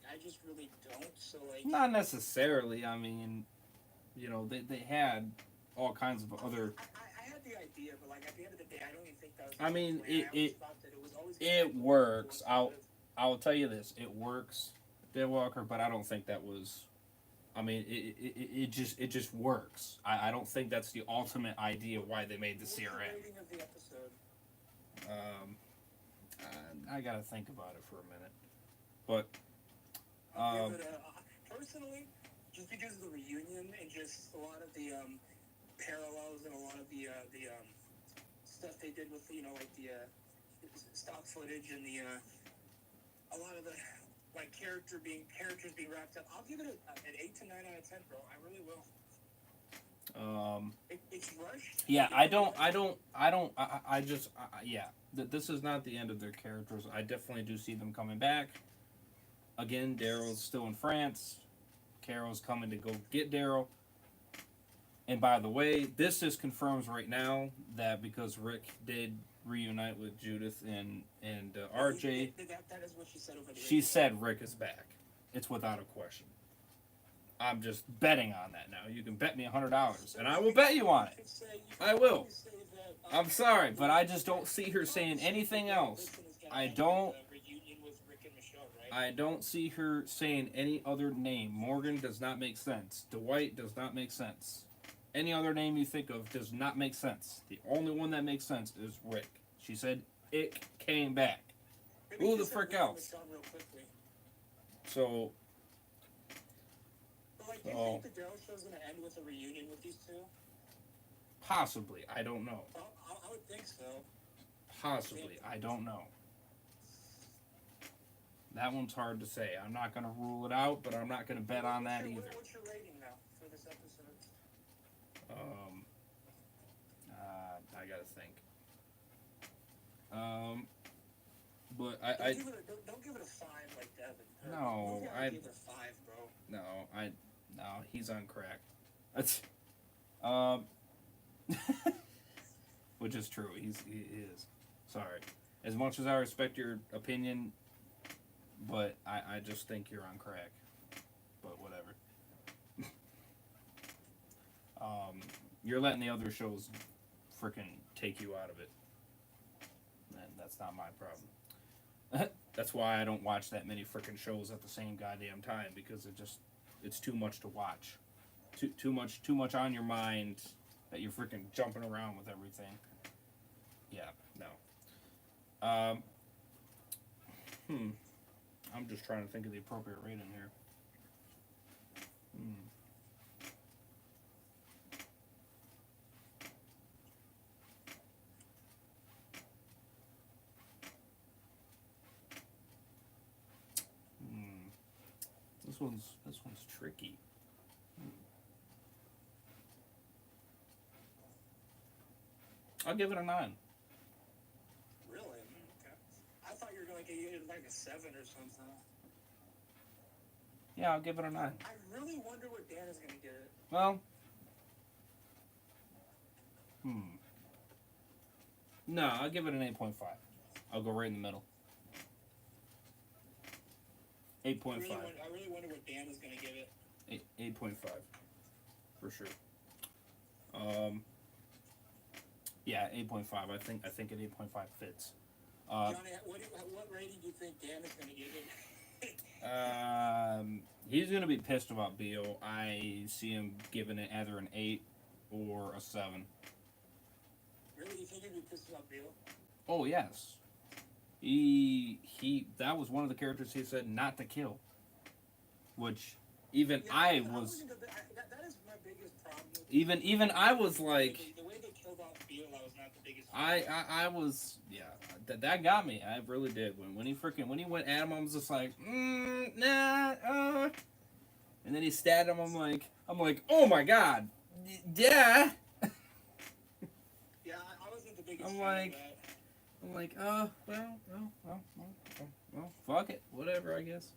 I just really don't. So like, not necessarily. I mean, you know, they had all kinds of other. I had the idea, but like at the end of the day, I don't even think that was. I mean, I always thought that it was always gonna it end with works. Rick. I'll tell you this, it works, Deadwalker, but I don't think that was. I mean, it just works. I don't think that's the ultimate idea why they made the What's the CRM. rating of the episode? I gotta think about it for a minute, but I'll give it personally, just because of the reunion and just a lot of the parallels and a lot of the stuff they did with like the stock footage and the a lot of the like characters being wrapped up. I'll give it an 8 to 9 out of 10, bro. I really will. It's rushed. Yeah, yeah. This is not the end of their characters. I definitely do see them coming back. Again, Daryl's still in France. Carol's coming to go get Daryl. And by the way, this just confirms right now that because Rick did reunite with Judith and RJ, That is what she said over the she said Rick is back. It's without a question. I'm just betting on that now. You can bet me $100, and I will bet you on it. I will. I'm sorry, but I just don't see her saying anything else. I don't see her saying any other name. Morgan does not make sense. Dwight does not make sense. Any other name you think of does not make sense. The only one that makes sense is Rick. She said it came back. Who the frick else? So. But like, do you think the Daryl show's gonna end with a reunion with these two? Possibly. I don't know. I would think so. Possibly. I don't know. That one's hard to say. I'm not going to rule it out, but I'm not going to bet on that either. What's your rating now for this episode? I got to think. But I don't give it a 5 like Devin. No, I give it a 5, bro. No, he's on crack. That's which is true. He is. Sorry. As much as I respect your opinion, but I just think you're on crack. But whatever. You're letting the other shows freaking take you out of it. And that's not my problem. That's why I don't watch that many freaking shows at the same goddamn time, because it's too much to watch. Too much on your mind that you're freaking jumping around with everything. Yeah, no. I'm just trying to think of the appropriate rating here. This one's tricky. I'll give it a 9. Really? Okay. I thought you were going to give it like a 7 or something. Yeah, I'll give it a 9. I really wonder what Dan is going to give it. Well, no, I'll give it an 8.5. I'll go right in the middle. 8.5. I really wonder what Dan is going to give it. 8.5. For sure. Yeah, 8.5. I think an 8.5 fits. Johnny, what rating do you think Dan is going to give it? He's going to be pissed about Beal. I see him giving it either an 8 or a 7. Really? You think he'd be pissed about Beal? Oh, yes. He that was one of the characters he said not to kill. Which even I was... That is my biggest problem. Even I was like... The way they killed off Beal, that was not the biggest problem. I was... Yeah. That got me. I really did. When he went at him, I was just like, nah, and then he stabbed him. I'm like, oh my god, yeah. Yeah, I wasn't the biggest. I'm like, well. Well, fuck it. Whatever, I guess.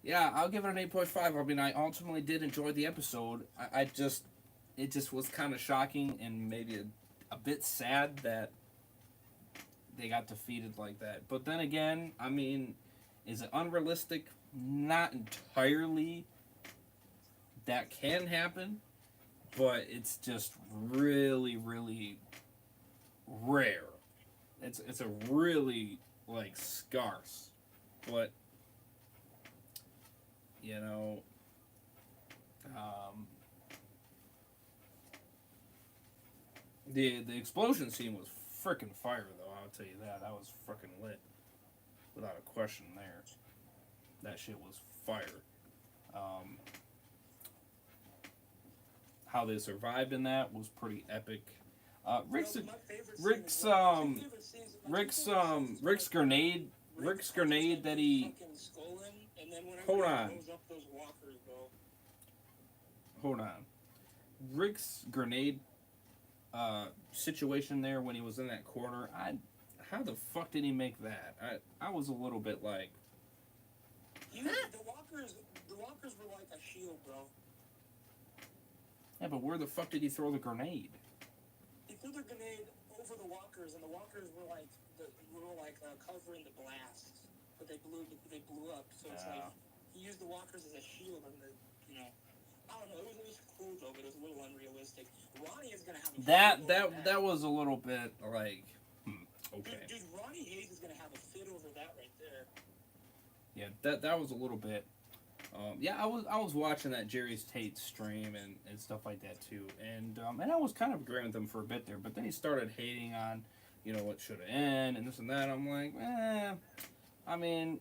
Yeah, I'll give it an 8.5. I mean, I ultimately did enjoy the episode. It just was kind of shocking and maybe a bit sad that they got defeated like that. But then again, I mean, is it unrealistic? Not entirely. That can happen, but it's just really, really rare. It's a really like scarce, but you know, the explosion scene was freaking fire though. I'll tell you that was freaking lit, without a question. There, that shit was fire. How they survived in that was pretty epic. Rick's grenade that he. Hold on. Rick's grenade situation there when he was in that corner. How the fuck did he make that? I was a little bit like. The walkers were like a shield, bro. Yeah, but where the fuck did he throw the grenade? He threw the grenade over the walkers, and the walkers were like covering the blast, but they blew up. So it's like he used the walkers as a shield, and I don't know. It was cool though, but it was a little unrealistic. Ronnie is gonna have that was a little bit like okay. Dude, Ronnie Hayes is gonna have a fit over that right there. Yeah, that was a little bit. Yeah, I was watching that Jerry's Tate stream and stuff like that too, and I was kind of agreeing with him for a bit there, but then he started hating on, what should have ended and this and that. I'm like, I mean,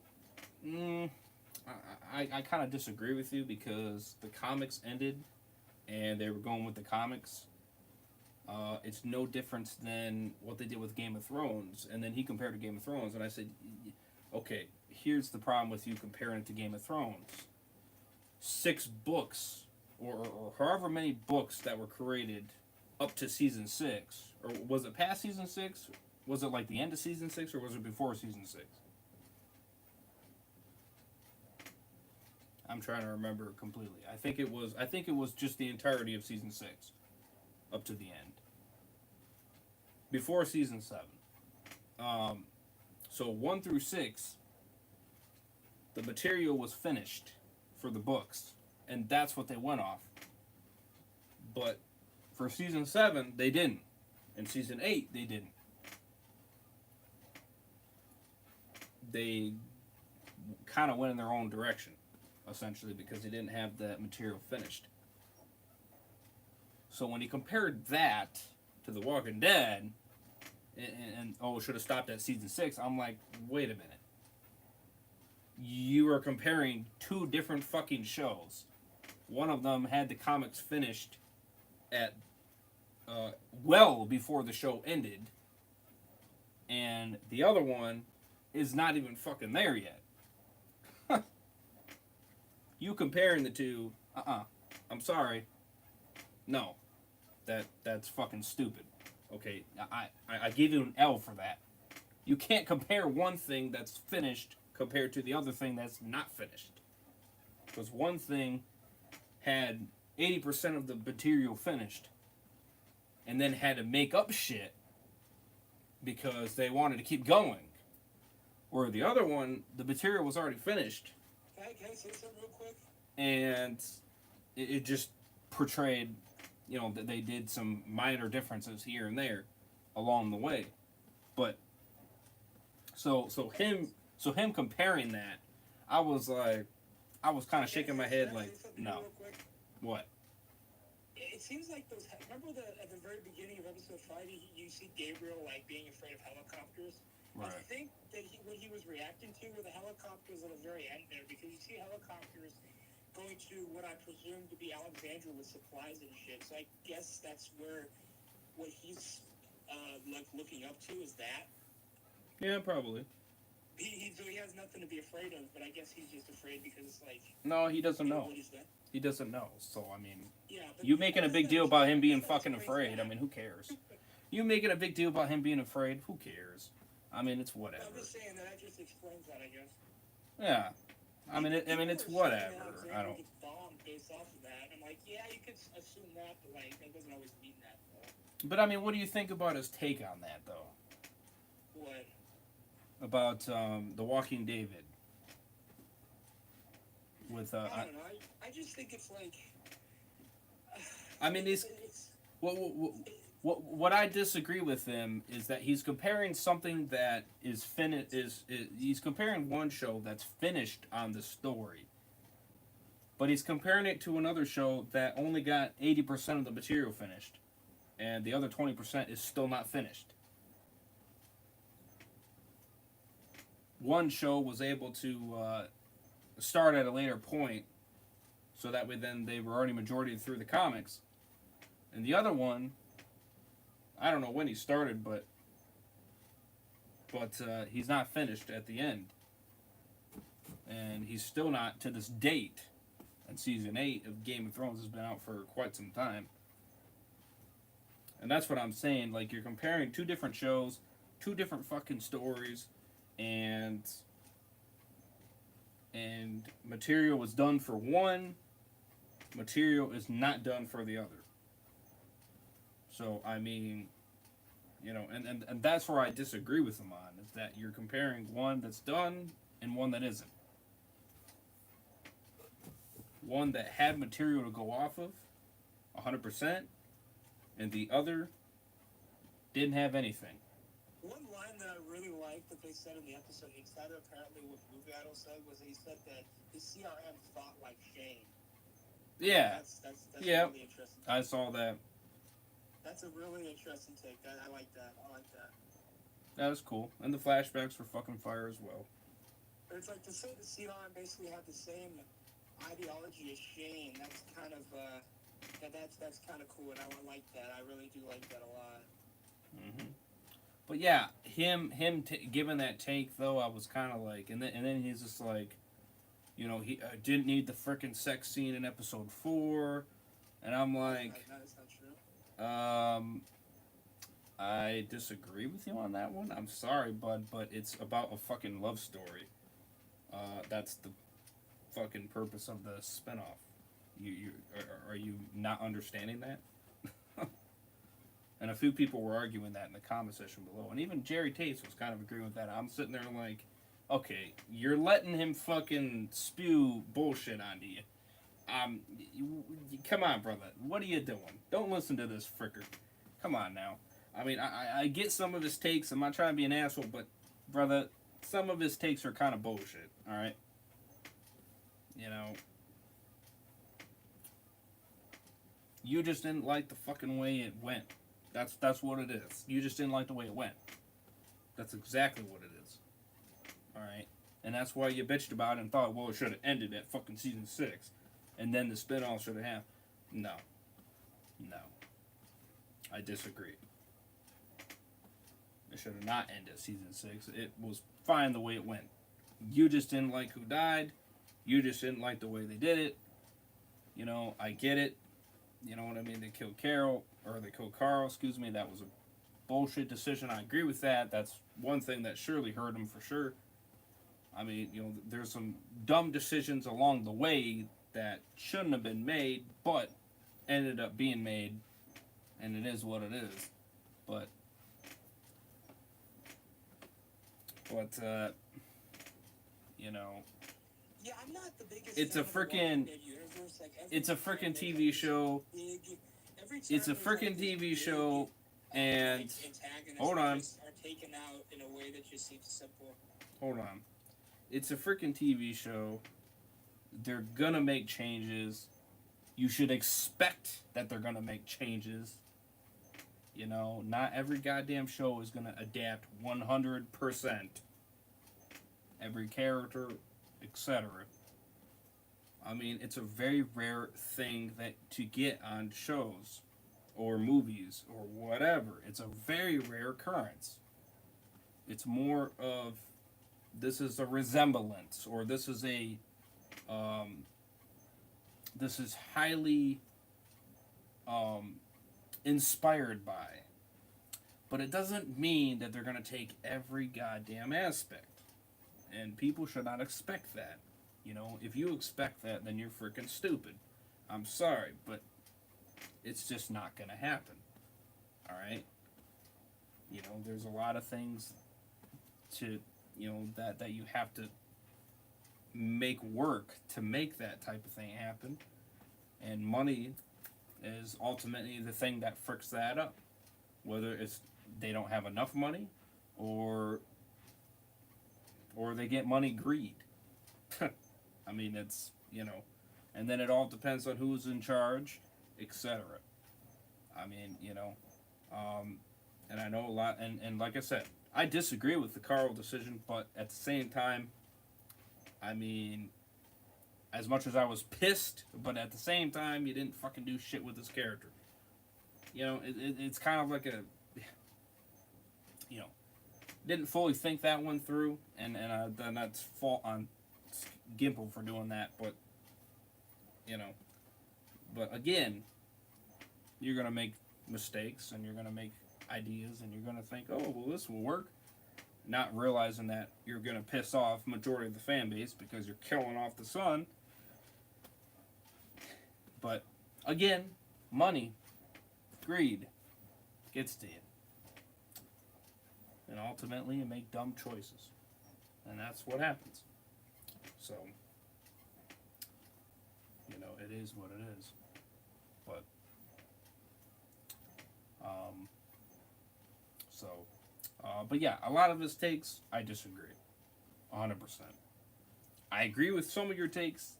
I kind of disagree with you because the comics ended, and they were going with the comics. It's no different than what they did with Game of Thrones, and then he compared to Game of Thrones, and I said, okay, here's the problem with you comparing it to Game of Thrones. 6 books, or however many books that were created up to season 6, or was it past season 6? Was it like the end of season 6, or was it before season 6? I'm trying to remember completely. I think it was just the entirety of season 6, up to the end, before season 7. So 1 through 6, the material was finished for the books, and that's what they went off. But for season 7, they didn't. And season 8, they didn't. They kind of went in their own direction, essentially, because they didn't have that material finished. So when he compared that to The Walking Dead, and should have stopped at season 6, I'm like, wait a minute. You are comparing 2 different fucking shows. One of them had the comics finished at well before the show ended, and the other one is not even fucking there yet. You comparing the 2, I'm sorry. No, that's fucking stupid. Okay, I give you an L for that. You can't compare one thing that's finished compared to the other thing that's not finished. Because one thing had 80% of the material finished and then had to make up shit because they wanted to keep going. Or the other one, the material was already finished. Can I say something real quick? And it just portrayed, that they did some minor differences here and there along the way. But so him comparing that, I was kind of shaking my head like, no. What? It seems like those. Remember at the very beginning of episode 5, you see Gabriel like being afraid of helicopters. Right. I think that what he was reacting to were the helicopters at the very end there, because you see helicopters going to what I presume to be Alexandria with supplies and shit. So I guess that's what he's like looking up to is that. Yeah, probably. So he has nothing to be afraid of, but I guess he's just afraid because it's like. No, he doesn't know. He doesn't know. So I mean, yeah, you making a big deal about him being fucking afraid. I mean, who cares? You making a big deal about him being afraid? Who cares? I mean, it's whatever. I'm just saying that just explains that, I guess. Yeah. I mean, it's whatever. I don't. Gets bombed based off of that. I'm like, yeah, you could assume that, but like, that doesn't always mean that. Though. But I mean, what do you think about his take on that, though? What? About the Walking David. With I don't know. I just think it's like. I mean, these. What I disagree with him is that he's comparing something that is finished. He's comparing one show that's finished on the story, but he's comparing it to another show that only got 80% of the material finished, and the other 20% is still not finished. One show was able to start at a later point, so that way then they were already majority through the comics, and the other one. I don't know when he started, but he's not finished at the end. And he's still not, to this date, and Season 8 of Game of Thrones has been out for quite some time. And that's what I'm saying, like, you're comparing two different shows, two different fucking stories, and material was done for one, material is not done for the other. So, I mean, you know, and that's where I disagree with him on, is that you're comparing one that's done and one that isn't. One that had material to go off of, 100%, and the other didn't have anything. One line that I really liked that they said in the episode, that apparently what Blue Battle said, was that he said that the CRM thought like Shane. Yeah. That's yeah. Really interesting. I saw that. That's a really interesting take. I like that. I like that. That was cool. And the flashbacks were fucking fire as well. But it's like to say the CRM basically have the same ideology as Shane. That's kind of that's kind of cool, and I like that. I really do like that a lot. Mm-hmm. But yeah, him giving that take though, I was kind of like, and then he's just like, you know, he didn't need the frickin' sex scene in episode 4, and I'm like. That's not true. I disagree with you on that one. I'm sorry, bud, but it's about a fucking love story. That's the fucking purpose of the spinoff. Are you not understanding that? And a few people were arguing that in the comment section below, and even Jerry Tates was kind of agreeing with that. I'm sitting there like, okay, you're letting him fucking spew bullshit onto you. Come on, brother. What are you doing? Don't listen to this fricker. Come on now. I mean, I get some of his takes. I'm not trying to be an asshole, but, brother, some of his takes are kind of bullshit, alright? You know. You just didn't like the fucking way it went. That's what it is. You just didn't like the way it went. That's exactly what it is. Alright? And that's why you bitched about it and thought, well, it should have ended at fucking season 6. And then the spinoff should have happened. No. I disagree. It should have not ended season 6. It was fine the way it went. You just didn't like who died. You just didn't like the way they did it. You know, I get it. You know what I mean? They killed Carol, or they killed Carl, excuse me. That was a bullshit decision. I agree with that. That's one thing that surely hurt him for sure. I mean, you know, there's some dumb decisions along the way that shouldn't have been made, but ended up being made, and it is what it is. But you know, yeah, I'm not the biggest it's a freaking TV show. It's a freaking TV show, and hold on. Are taken out in a way that just seems simple. Hold on. It's a freaking TV show. They're gonna make changes. You should expect that they're gonna make changes. You know, not every goddamn show is gonna adapt 100%. Every character, etc. I mean, it's a very rare thing that to get on shows or movies or whatever. It's a very rare occurrence. It's more of this is a resemblance, or this is a this is highly inspired by. But it doesn't mean that they're going to take every goddamn aspect. And people should not expect that. You know, if you expect that, then you're freaking stupid. I'm sorry, but it's just not going to happen. Alright? You know, there's a lot of things to, you know, that you have to make work to make that type of thing happen. And money is ultimately the thing that fricks that up. Whether it's they don't have enough money or they get money greed. I mean, it's, you know, and then it all depends on who's in charge, etc. I mean, you know, and I know a lot, and like I said, I disagree with the Carl decision, but at the same time, I mean, as much as I was pissed, but at the same time, you didn't fucking do shit with this character. You know, it's kind of like a, you know, didn't fully think that one through, and then that's fault on Gimple for doing that, but, you know, but again, you're going to make mistakes, and you're going to make ideas, and you're going to think, oh, well, this will work, not realizing that you're going to piss off majority of the fan base because you're killing off the son. But, again, money, greed, gets to you. And ultimately, you make dumb choices. And that's what happens. So, you know, it is what it is. But, but yeah, a lot of his takes, I disagree. 100%. I agree with some of your takes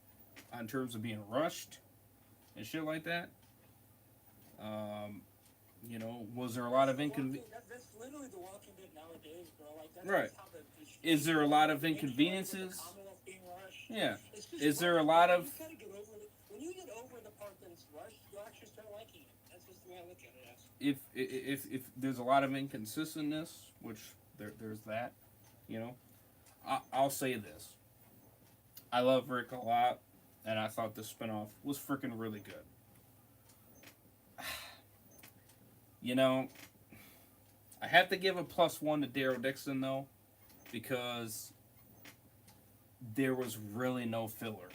in terms of being rushed and shit like that. You know, was there a lot of inconvenience? That's literally the Walking Dead nowadays, bro. Like, that's right. How is there a lot of inconveniences? Yeah. Is there a lot of... When you get over the part that it's rushed, you'll actually start liking it. That's just the way I look at it as. If there's a lot of inconsistentness, which there's that, you know, I'll say this. I love Rick a lot, and I thought the spinoff was freaking really good. You know, I have to give a +1 to Daryl Dixon, though, because there was really no filler.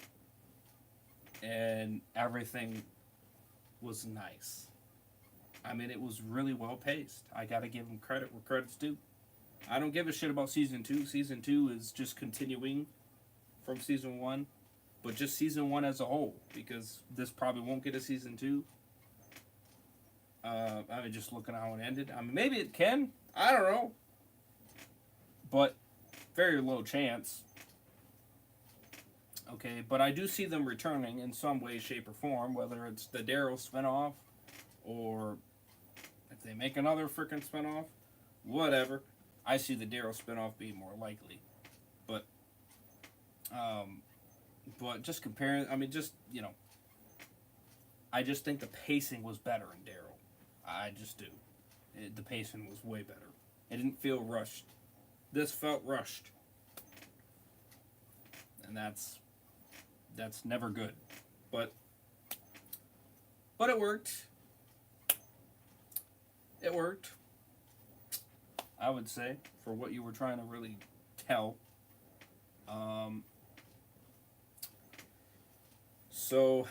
And everything was nice. I mean, it was really well paced. I gotta give him credit where credit's due. I don't give a shit about Season 2. Season 2 is just continuing from Season 1. But just Season 1 as a whole, because this probably won't get a Season 2. I mean, just looking at how it ended. I mean, maybe it can. I don't know. But very low chance. Okay, but I do see them returning in some way, shape, or form, whether it's the Daryl spinoff, or if they make another freaking spinoff, whatever. I see the Daryl spinoff being more likely. But just comparing, I mean, just, you know, I just think the pacing was better in Daryl. I just do. The pacing was way better. It didn't feel rushed. This felt rushed. And that's never good. But it worked. It worked. I would say, for what you were trying to really tell. So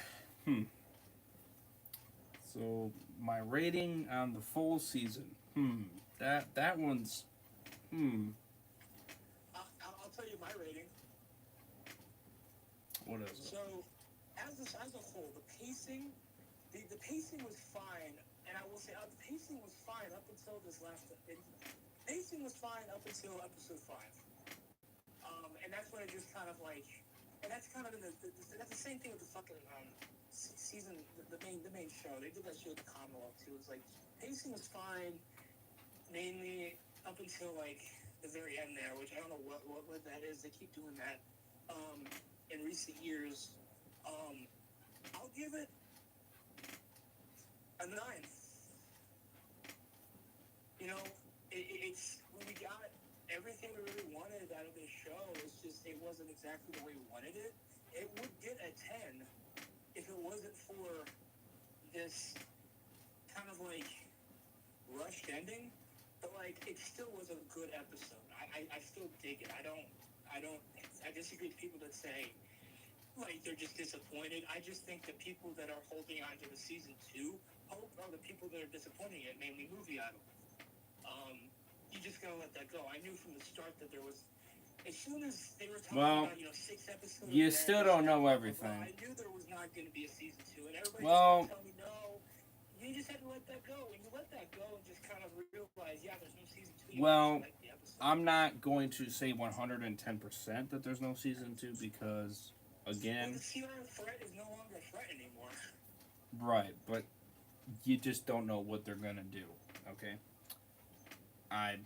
my rating on the full season. That one's. I'll tell you my rating. What is it? So, as a whole, the pacing was fine, and I will say the pacing was fine up until this last. Pacing was fine up until episode 5, and that's when it just kind of like, and that's kind of in that's the same thing with the fucking season, the main show. They did that shit with the Commonwealth too. It's like pacing was fine, mainly up until like the very end there, which I don't know what that is. They keep doing that in recent years. I'll give it a 9. You know, it's we got everything we really wanted out of this show. It's just it wasn't exactly the way we wanted it. It would get a 10 if it wasn't for this kind of like rushed ending. but like it still was a good episode. I still dig it. I disagree with people that say like they're just disappointed. I just think the people that are holding on to the season 2 hope are the people that are disappointing it, namely Movie Idol. You just gotta let that go. I knew from the start that there was, as soon as they were talking about 6 episodes. You still don't know everything. I knew there was not going to be a season 2, and everybody Well, just kept telling me no. You just had to let that go, and you let that go, and just kind of realize, yeah, there's no season 2. Well, I'm not going to say 110% that there's no season 2 because, again, the CR threat is no longer a threat anymore. Right, but you just don't know what they're gonna do. Okay. 1%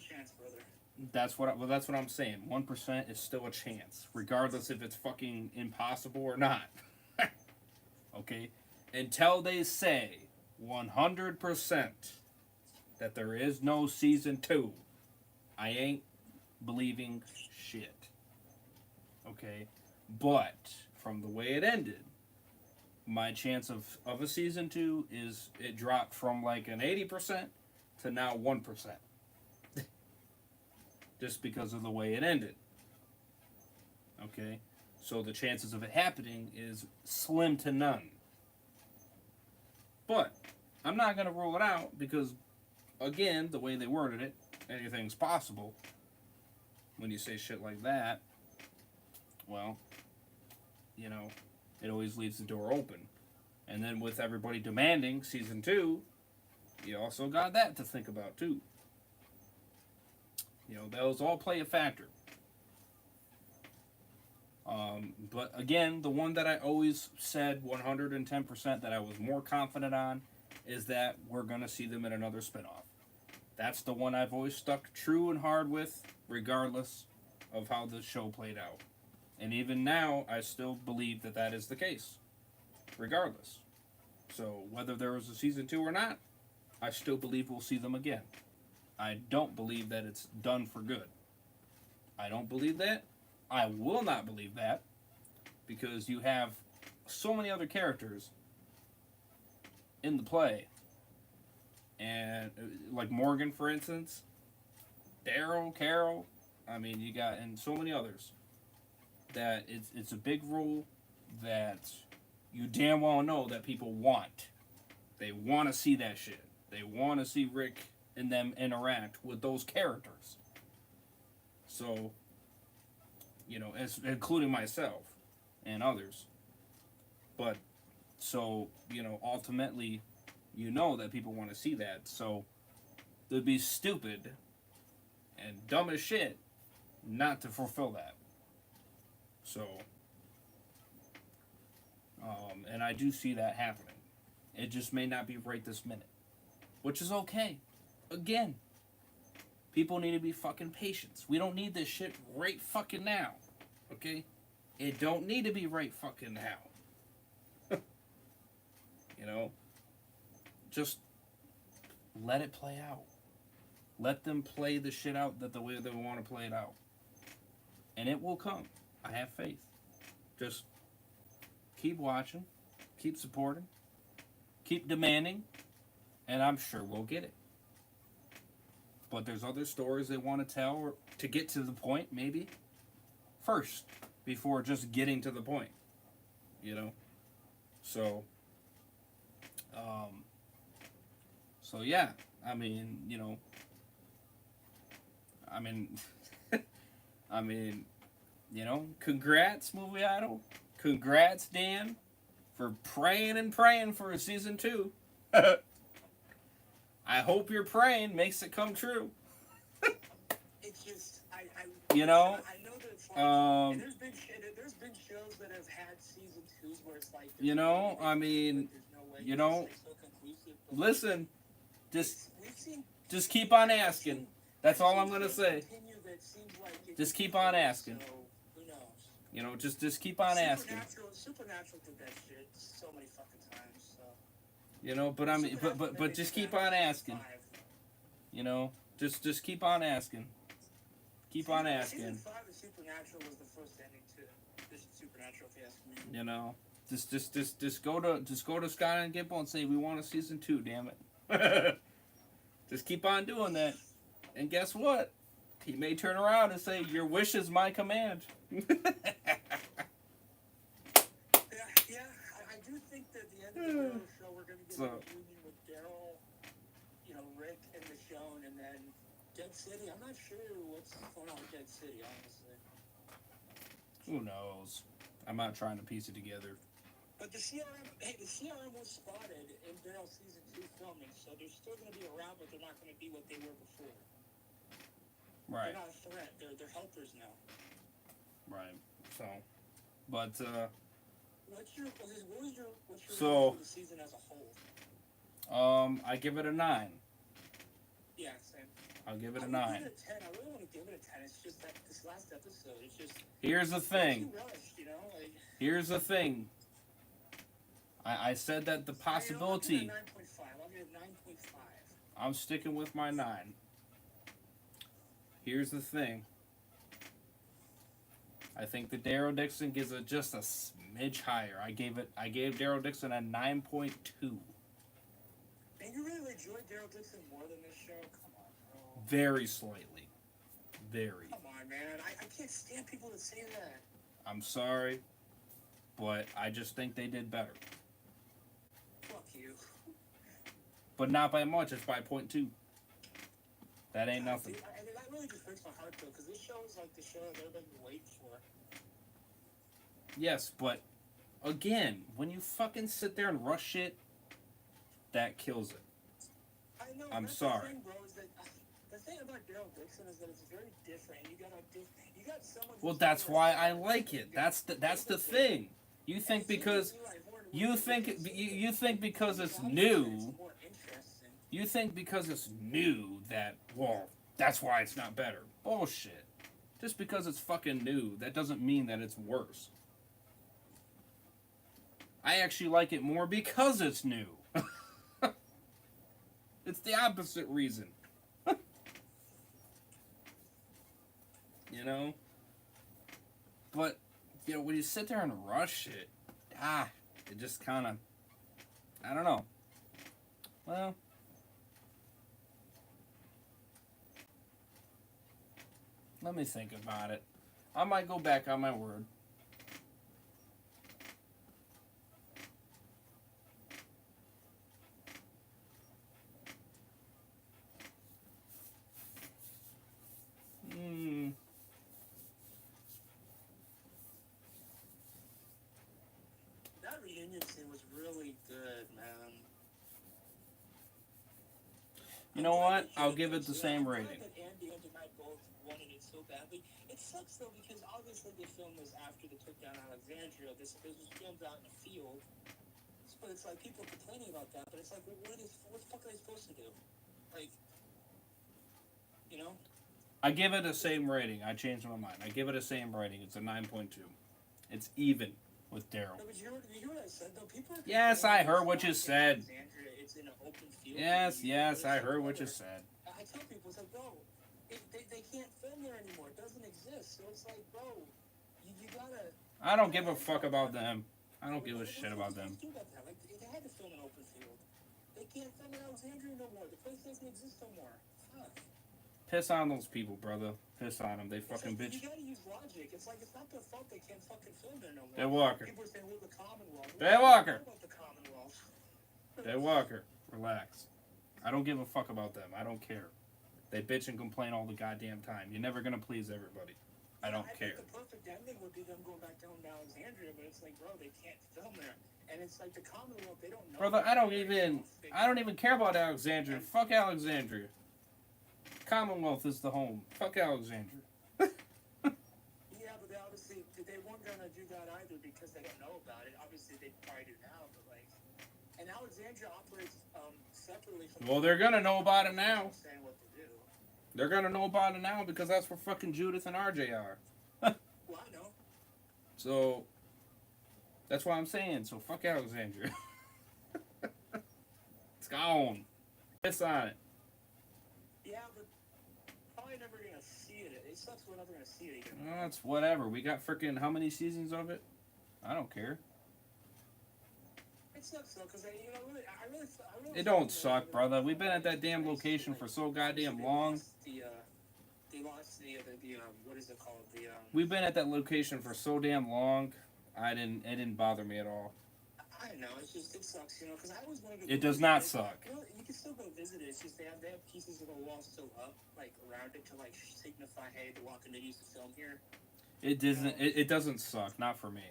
chance, brother. That's what I'm saying. 1% is still a chance, regardless if it's fucking impossible or not. Okay, until they say 100% that there is no season 2, I ain't believing shit. Okay, but from the way it ended, my chance of a season 2 is it dropped from like an 80% to now 1%. Just because of the way it ended. Okay? So the chances of it happening is slim to none. But I'm not going to rule it out because, again, the way they worded it, anything's possible. When you say shit like that, well, you know, it always leaves the door open. And then with everybody demanding season 2, you also got that to think about too. You know, those all play a factor. But again, the one that I always said 110% that I was more confident on is that we're going to see them in another spinoff. That's the one I've always stuck true and hard with, regardless of how the show played out. And even now, I still believe that that is the case, regardless. So whether there was a season 2 or not, I still believe we'll see them again. I don't believe that it's done for good. I don't believe that. I will not believe that because you have so many other characters in the play. And like Morgan, for instance, Daryl, Carol, I mean, you got, and so many others, that it's a big role that you damn well know that people want. They want to see that shit. They want to see Rick and them interact with those characters. So, you know, as including myself and others. But, so, you know, ultimately, you know that people want to see that. So, it'd be stupid and dumb as shit not to fulfill that. So, and I do see that happening. It just may not be right this minute. Which is okay. Again, people need to be fucking patient. We don't need this shit right fucking now. Okay? It don't need to be right fucking now. You know? Just let it play out. Let them play the shit out that the way they want to play it out. And it will come. I have faith. Just keep watching. Keep supporting. Keep demanding. And I'm sure we'll get it. But there's other stories they want to tell or to get to the point, maybe, first, before just getting to the point. You know? So, yeah, I mean, you know, I mean, you know, congrats, Movie Idol. Congrats, Dan, for praying and praying for a season 2. I hope your praying makes it come true. It's just, you know, I know that it's like, there's been shows that have had season 2s where it's like, you know, I mean, you know, listen, just keep on asking. That's all I'm gonna say. Just keep on asking. You know, just keep on asking. Supernatural did that shit so many fucking times. So. You know, but I mean, but just keep on asking. You know, just keep on asking. Keep on asking. Season 5 of Supernatural was the first ending to this Supernatural, if you ask me. You know, just go to Scott and Gimple and say we want a season 2. Damn it. Just keep on doing that. And guess what? He may turn around and say, your wish is my command. Yeah, I do think that at the end of the Daryl show, we're going to get a reunion with Daryl, Rick, and Michonne, and then Dead City. I'm not sure what's going on with Dead City, honestly. Who knows? I'm not trying to piece it together. But the CRM was spotted in Daryl season 2 filming, so they're still going to be around, but they're not going to be what they were before. Right. They're not a threat. They're helpers now. Right. So, but what's your so for the season as a whole? I give it a 9. Yeah, same. I'll give it a 9. I give it a 10. I really want to give it a 10. It's just that this last episode, it's just. Here's the thing. Too rushed, Here's the thing. I said that the possibility. I'll give it 9.5. I'm sticking with my 9. Here's the thing. I think the Daryl Dixon gives it just a smidge higher. I gave Daryl Dixon a 9.2. And you really enjoyed Daryl Dixon more than this show? Come on, bro. Very slightly. Very. Come on, man. I can't stand people that say that. I'm sorry, but I just think they did better. Fuck you. But not by much. It's by 0.2. That ain't nothing. That really just breaks my heart, though, because this show is like the show that everybody's waiting for. Yes, but again, when you fucking sit there and rush it, that kills it. I know. I'm that's sorry. The thing, bro, is that the thing about Daryl Dixon is that it's very different. You got someone. Well, that's why I like it. That's the thing. You think because you think because it's new. You think because it's new that, well, that's why it's not better. Bullshit. Just because it's fucking new, that doesn't mean that it's worse. I actually like it more because it's new. It's the opposite reason. But, when you sit there and rush it, it just kind of, I don't know. Well, let me think about it. I might go back on my word. That reunion scene was really good, man. You know what? I'll give it the same rating. I'm glad that Andy and Mike both wanted it so badly. It sucks though because obviously they filmed this after they took down Alexandria. This was filmed out in a field. But it's like people complaining about that. But it's like, what the fuck are they supposed to do? Like, I give it the same rating. I changed my mind. I give it the same rating. It's a 9.2. It's even with Daryl. No, but you hear what I said though? People are Yes, I heard what you said. It's in an open field. Yes, I heard what you said. I tell people, it's like, bro, they can't film there anymore. It doesn't exist. So it's like, bro, you gotta. I don't give a fuck about them. I don't give a shit about them. Like, they had to film an open field. They can't film in Alexandria no more. The place doesn't exist no more. Fuck. Piss on those people, brother. Piss on them. They fucking bitch. You gotta use logic. It's like, it's not their fault they can't fucking film there no more. Dead Walker. People are saying, well, the Commonwealth. Dead Walker. What about the Commonwealth? Dead Walker. Relax. I don't give a fuck about them. I don't care. They bitch and complain all the goddamn time. You're never gonna please everybody. I don't care. Think the perfect ending would be them going back down to Alexandria, but it's like, bro, they can't film there. And it's like the Commonwealth, they don't know. Brother, I don't even care about Alexandria. Fuck Alexandria. Commonwealth is the home. Fuck Alexandria. Yeah, but they obviously, they weren't gonna do that either because they don't know about it. Obviously, they probably do now, but like, and Alexandria operates separately from. Well, they're gonna know about it now. Saying what to do. They're gonna know about it now because that's where fucking Judith and RJ are. Well, I know. So, that's what I'm saying. So, fuck Alexandria. It's gone. Piss on it. Yeah, but probably never gonna see it. It sucks we're never gonna see it again. Well, it's whatever. We got freaking how many seasons of it? I don't care. it sucks though, because I really. It don't suck, brother. We've been at that damn location for so goddamn long. They lost the what is it called? We've been at that location for so damn long. It didn't bother me at all. I know, it sucks, because I always wanted to. It does not suck. You can still go visit it. It's just they have pieces of the wall still up, like around it to like signify, hey, The Walking Dead used to film here. It doesn't. It doesn't suck. Not for me.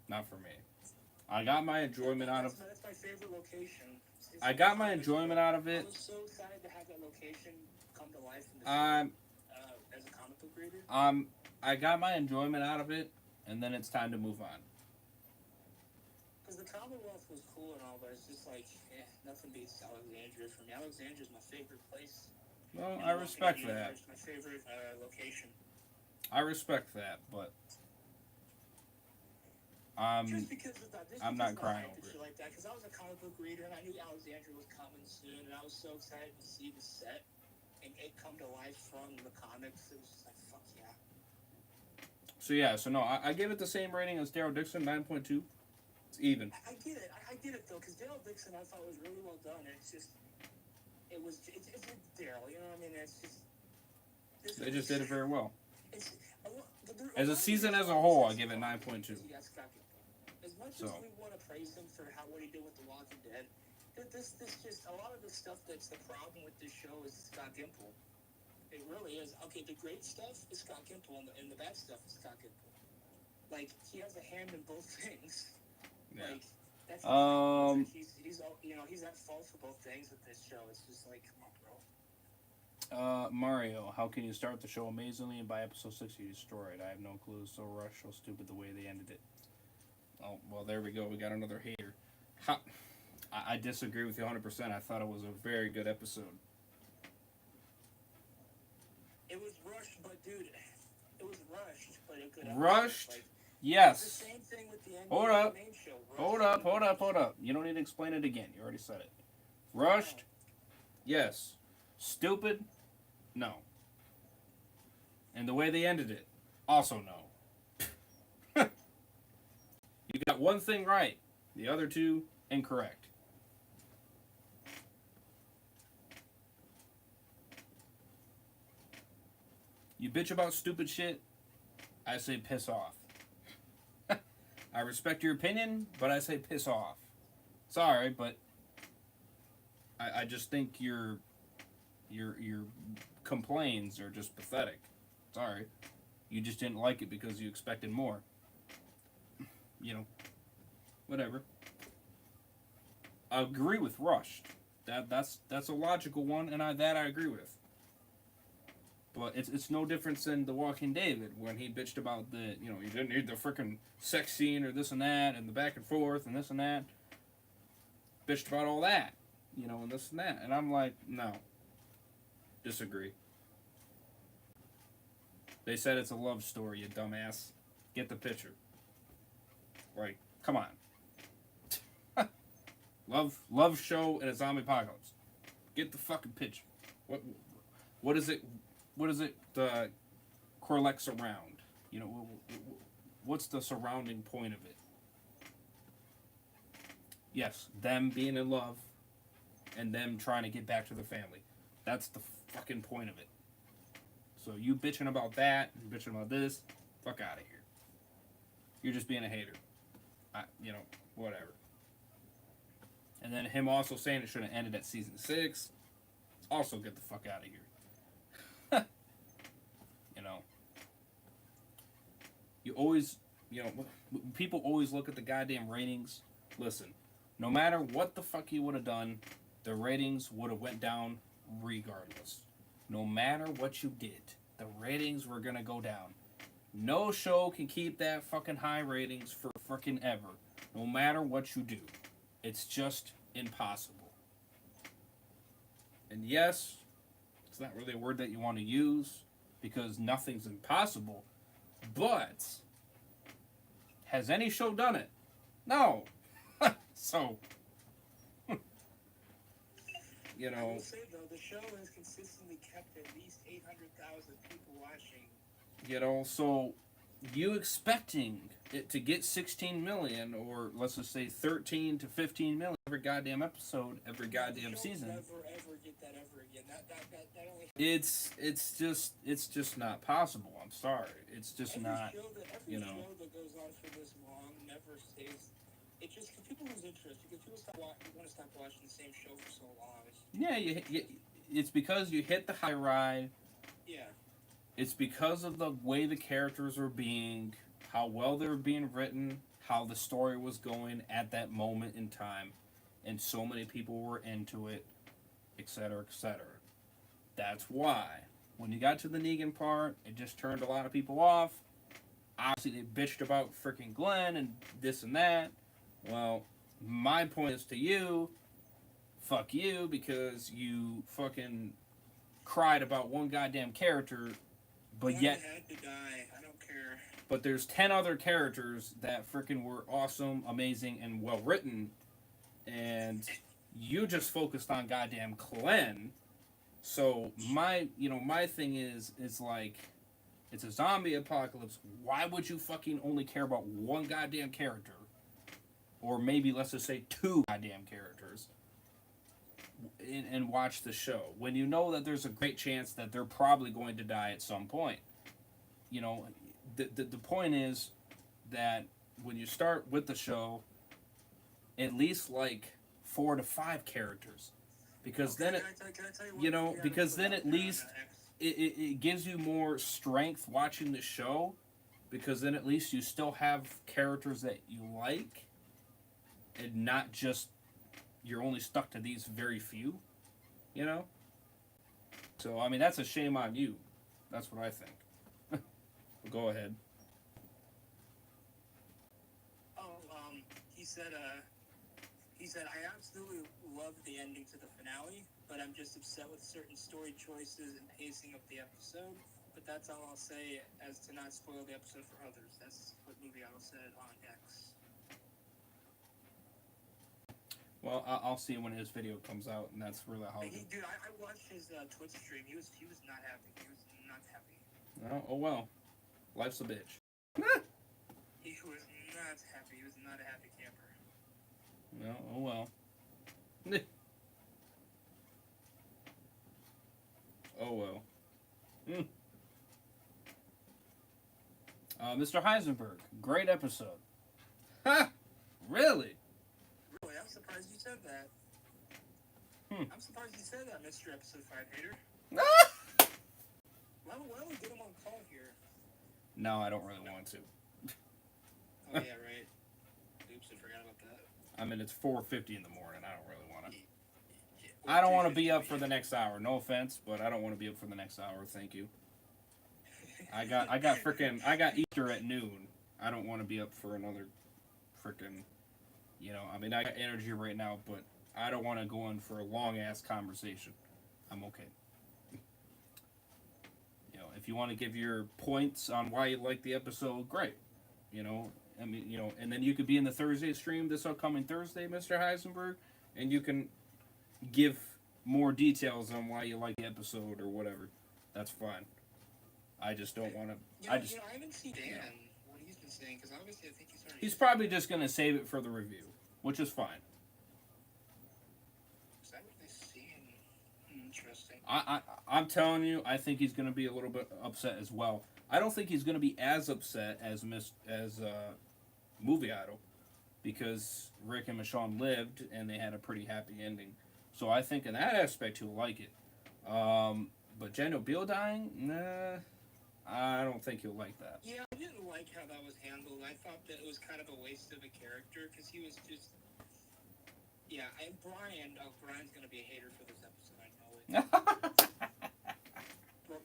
Not for me. I got my enjoyment out of. That's my favorite location. I got my enjoyment out of it. I was so excited to have that location come to life in the as a comic book reader. I got my enjoyment out of it, and then it's time to move on. Because the Commonwealth was cool and all, but it's just like, nothing beats Alexandria for me. Alexandria's my favorite place. Well, I respect that. It's my favorite location. I respect that, but I'm not crying over it. Like that, because I was a comic book reader and I knew Alexandria was coming soon, and I was so excited to see the set and it come to life from the comics. It was just like, fuck yeah. So no, I give it the same rating as Daryl Dixon, 9.2. It's even. I get it though, because Daryl Dixon I thought was really well done, and it's Daryl, you know what I mean? It's just. They just did it very well. As a season as a whole, I give it 9.2. As much as we want to praise him for what he did with The Walking Dead, this just a lot of the stuff that's the problem with this show is Scott Gimple. It really is. Okay, the great stuff is Scott Gimple, and the bad stuff is Scott Gimple. Like, he has a hand in both things. Yeah. Like, that's the problem. He's at fault for both things with this show. It's just like, come on, bro. Mario, how can you start the show amazingly and by episode 6 you destroy it? I have no clue. So rushed, so stupid the way they ended it. Oh, well, there we go. We got another hater. I disagree with you 100%. I thought it was a very good episode. It was rushed, but dude, it was rushed, but a good episode. Rushed? Like, yes. It's the same thing with the ending Hold of up. the main show. Hold up. You don't need to explain it again. You already said it. Rushed? Yes. Stupid? No. And the way they ended it? Also no. You got one thing right. The other two incorrect. You bitch about stupid shit, I say piss off. I respect your opinion, but I say piss off. Sorry, but I just think your complaints are just pathetic. Sorry. You just didn't like it because you expected more. Whatever. I agree with Rushed. That's a logical one, and I agree with. But it's no different than The Walking Dead when he bitched about you didn't need the freaking sex scene or this and that and the back and forth and this and that. Bitched about all that, and this and that. And I'm like, no. Disagree. They said it's a love story, you dumbass. Get the picture. Like, come on. Love show and a zombie apocalypse. Get the fucking picture. What is it? What is it? Correlates around. What's the surrounding point of it? Yes, them being in love, and them trying to get back to the family. That's the fucking point of it. So you bitching about that, and bitching about this, fuck out of here. You're just being a hater. Whatever. And then him also saying it should have ended at season 6. Also get the fuck out of here. You always, people always look at the goddamn ratings. Listen, no matter what the fuck you would have done, the ratings would have went down regardless. No matter what you did, the ratings were gonna go down. No show can keep that fucking high ratings for fucking ever. No matter what you do. It's just impossible. And yes, it's not really a word that you want to use because nothing's impossible. But has any show done it? No. So, I will say though, the show has consistently kept at least 800,000 people watching. So you expecting it to get 16 million, or let's just say 13 to 15 million every goddamn episode, every goddamn season. Never ever get that ever again. That only. It's just not possible. I'm sorry. It's just not. Every You know. show that goes on for this long never stays. It just because people lose interest because people want to stop watching the same show for so long. Yeah, it's because you hit the high ride. Yeah. It's because of the way the characters were being, how well they were being written, how the story was going at that moment in time, and so many people were into it, etc., etc. That's why. When you got to the Negan part, it just turned a lot of people off. Obviously, they bitched about freaking Glenn and this and that. Well, my point is to you, fuck you, because you fucking cried about one goddamn character, but yet had to die. I don't care. But there's 10 other characters that freaking were awesome, amazing, and well written, and you just focused on goddamn Glenn. So my thing is like, it's a zombie apocalypse. Why would you fucking only care about one goddamn character, or maybe let's just say 2 goddamn characters, and watch the show when you know that there's a great chance that they're probably going to die at some point? You know, the point is that when you start with the show, at least like 4 to 5 characters, because then at least it gives you more strength watching the show, because then at least you still have characters that you like, and not just you're only stuck to these very few, you know? So, I mean, that's a shame on you. That's what I think. Go ahead. Oh, he said, I absolutely loved the ending to the finale, but I'm just upset with certain story choices and pacing of the episode. But that's all I'll say as to not spoil the episode for others. That's what Movie Idol said on X. Well, I'll see when his video comes out, and that's really how. Dude, I watched his Twitch stream. He was not happy. He was not happy. Oh well, life's a bitch. He was not happy. He was not a happy camper. No, oh well. Oh well. Mr. Heisenberg, great episode. Ha! Really? Really, I'm surprised you said that. I'm surprised you said that, Mr. Episode 5 hater. Why don't we get him on call here? No, I don't really want to. Oh, yeah, right. Oops, I forgot about that. I mean, it's 4:50 in the morning. I don't really want to. I don't want to be up for the next hour. No offense, but I don't want to be up for the next hour. Thank you. I got Easter at noon. I don't want to be up for another freaking, I mean, I got energy right now, but I don't want to go in for a long ass conversation. I'm okay. If you want to give your points on why you like the episode, great. I mean, and then you could be in the Thursday stream this upcoming Thursday, Mr. Heisenberg, and you can give more details on why you like the episode or whatever. That's fine. I just don't want to. I haven't seen Dan what he's been saying, because obviously I think he's probably just going to save it for the review, which is fine. Is that what they're seeing? Interesting. I'm telling you, I think he's going to be a little bit upset as well. I don't think he's going to be as upset as Movie Idol, because Rick and Michonne lived and they had a pretty happy ending. So I think in that aspect he'll like it. But Jen O'Beal dying, nah, I don't think he'll like that. Yeah, I didn't like how that was handled. I thought that it was kind of a waste of a character, because he was just... Yeah, and Brian's going to be a hater for this episode, I know it.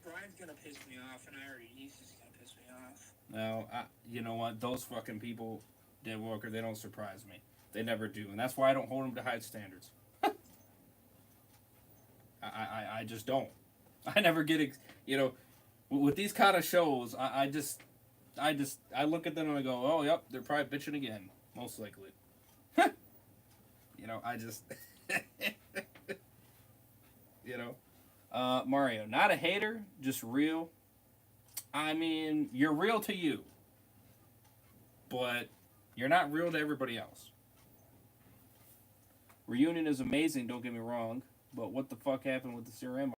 Brian's going to piss me off, and he's just going to piss me off. No, you know what? Those fucking people, Dead Walker, they don't surprise me. They never do, and that's why I don't hold them to high standards. I just don't. I never get, with these kind of shows, I look at them and I go, oh, yep, they're probably bitching again, most likely. I just, Mario, not a hater, just real. I mean, you're real to you. but you're not real to everybody else. Reunion is amazing, don't get me wrong, but what the fuck happened with the CRM?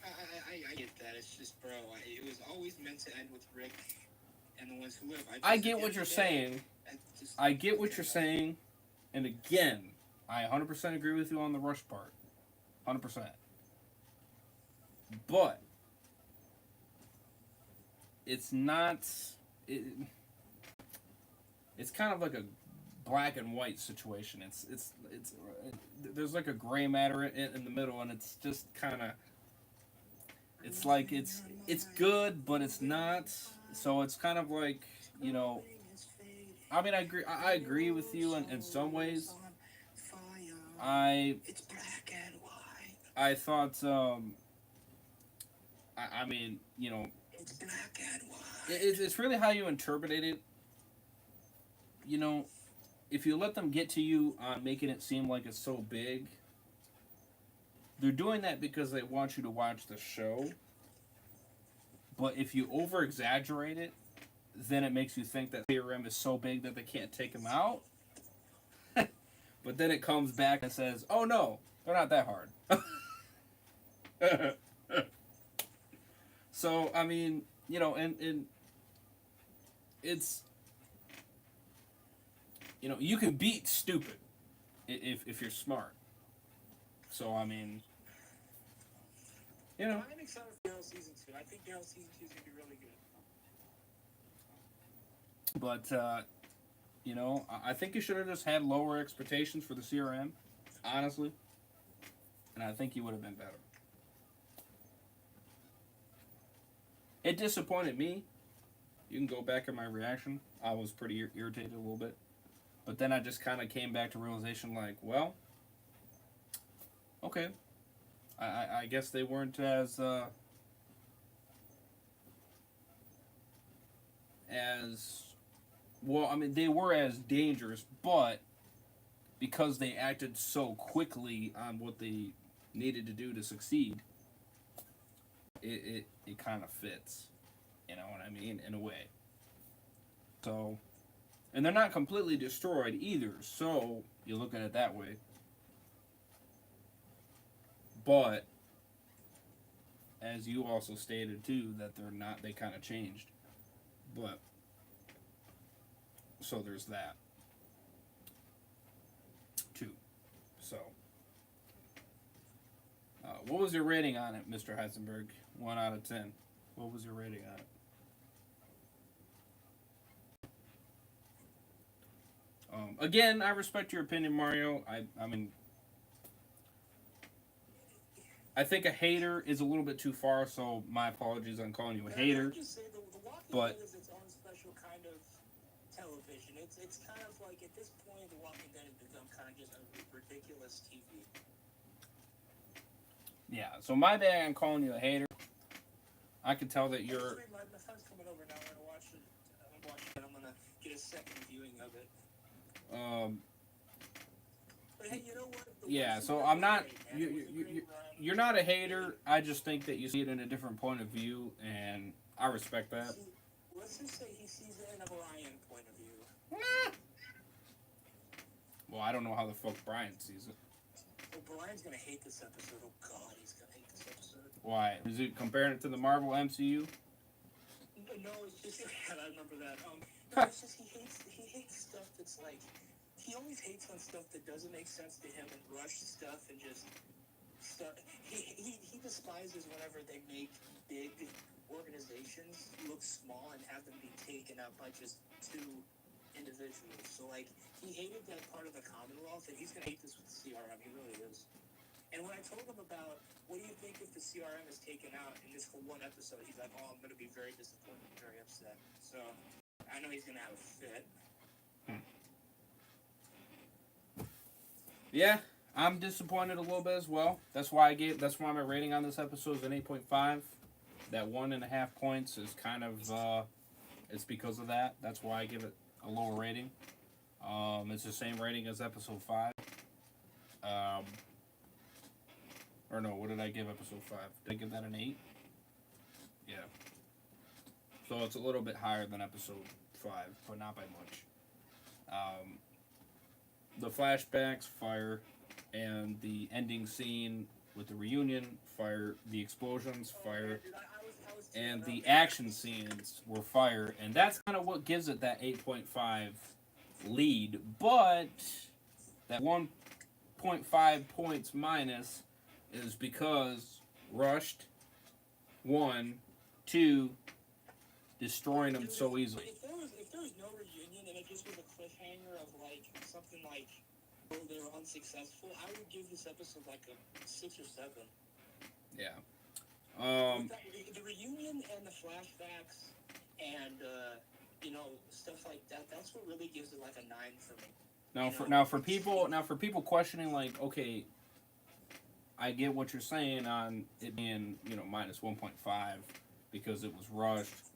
I get that. It's just, bro, it was always meant to end with Rick and the ones who live. I get what you're saying. I get what you're saying. And again, I 100% agree with you on the Rush part. 100%. But it's not... it's kind of like a black and white situation. It's there's like a gray matter in the middle, and it's just kind of... It's like it's good, but it's not. So it's kind of like, you know... I mean, I agree with you in some ways. I thought, I mean, you know, it's really how you interpret it. You know, if you let them get to you on making it seem like it's so big, they're doing that because they want you to watch the show. But if you over-exaggerate it, then it makes you think that CRM is so big that they can't take him out. But then it comes back and says, oh no, they're not that hard. So, I mean, you know, and it's, you know, you can beat stupid if you're smart. So, I mean, you know. I'm excited for Daryl season 2. I think Daryl season 2 is going to be really good. But, you know, I think you should have just had lower expectations for the CRM, honestly. And I think you would have been better. It disappointed me. You can go back in my reaction. I was pretty irritated a little bit. But then I just kind of came back to realization like, well, okay. I guess they weren't as well, I mean, they were as dangerous, but because they acted so quickly on what they needed to do to succeed, it kind of fits. You know what I mean? In a way. So, and they're not completely destroyed either, so you look at it that way. But, as you also stated too, that they're not, they kind of changed. But, so there's that too. So, what was your rating on it, Mr. Heisenberg? 1 out of 10. What was your rating on it? Again, I respect your opinion, Mario. I mean, I think a hater is a little bit too far, so my apologies on calling you a hater. But is its own special kind of television. It's kind of like, at this point, The Walking Dead has become kind of just a ridiculous TV. Yeah, so my bad on calling you a hater. I can tell that you're... My son's coming over now. I'm going to watch it. I'm going to get a second viewing of it. But hey, you know what? Yeah, so I'm not... You're not a hater. I just think that you see it in a different point of view, and I respect that. Let's just say he sees it in a Brian point of view. Well, I don't know how the fuck Brian sees it. Oh, Brian's gonna hate this episode. Oh God, he's gonna hate this episode. Why? Is it comparing it to the Marvel MCU? No, it's just... God, I remember that. No, it's just he hates stuff that's like... He always hates on stuff that doesn't make sense to him and rush stuff and just... He despises whenever they make big organizations look small and have them be taken up by just 2 individuals. So, like, he hated that part of the Commonwealth, and he's going to hate this with the CRM. He really is. And when I told him about, what do you think if the CRM is taken out in this for 1 episode, he's like, oh, I'm going to be very disappointed and very upset. So, I know he's going to have a fit. Yeah. I'm disappointed a little bit as well. That's why my rating on this episode is an 8.5. That 1.5 points is kind of, it's because of that. That's why I give it a lower rating. It's the same rating as episode 5. Or no, what did I give episode 5? Did I give that an 8? Yeah. So it's a little bit higher than episode 5, but not by much. The flashbacks, fire, and the ending scene with the reunion, fire, the explosions, fire, and the action scenes were fire, and that's kind of what gives it that 8.5 lead, but that 1.5 points minus is because rushed, 1, 2, destroying them so easily. If there was no reunion and it just was a cliffhanger of like something like they were unsuccessful, I would give this episode like a 6 or 7. Yeah. The reunion and the flashbacks and stuff like that, that's what really gives it like a 9 for me. Now for people questioning, like, okay, I get what you're saying on it being, minus 1.5 because it was rushed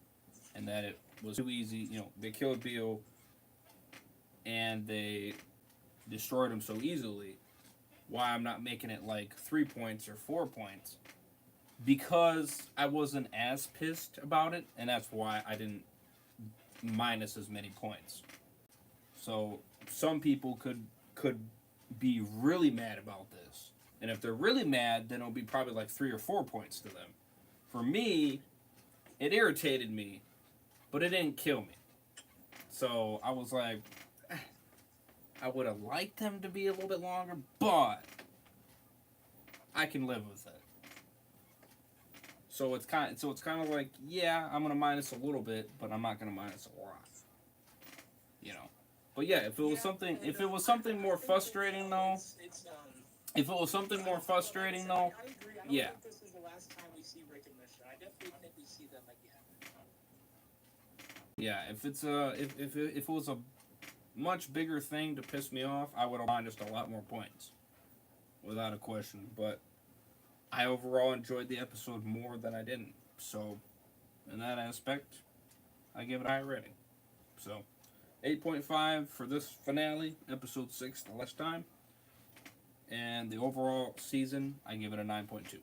and that it was too easy. They killed Beale and they destroyed him so easily. Why I'm not making it like 3 points or 4 points? Because I wasn't as pissed about it, and that's why I didn't minus as many points. So some people could be really mad about this, and if they're really mad, then it'll be probably like 3 or 4 points to them. For me, it irritated me, but it didn't kill me. So I was like, I would have liked them to be a little bit longer, but I can live with it. So it's kind of like, yeah, I'm gonna minus a little bit, but I'm not gonna minus a lot. But yeah, if it was something more frustrating though, I agree. I yeah. don't think this is the last time we see Rick and Misha. I definitely think we see them again. Yeah, if it was a much bigger thing to piss me off, I would have minused a lot more points, without a question. But I overall enjoyed the episode more than I didn't. So, in that aspect, I give it a high rating. So, 8.5 for this finale, episode 6, the last time. And the overall season, I give it a 9.2.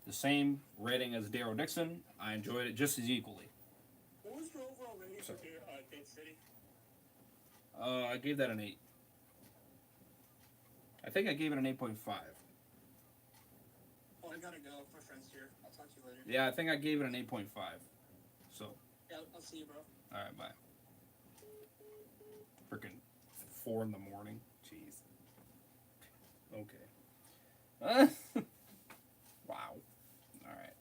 The same rating as Daryl Dixon. I enjoyed it just as equally. What was your overall rating for Dead City? I gave that an 8. I think I gave it an 8.5. Oh, I gotta go. My friend's here. I'll talk to you later. Yeah, I think I gave it an 8.5. So. Yeah, I'll see you, bro. Alright, bye. Freaking 4 in the morning. Jeez. Okay. Wow. Alright.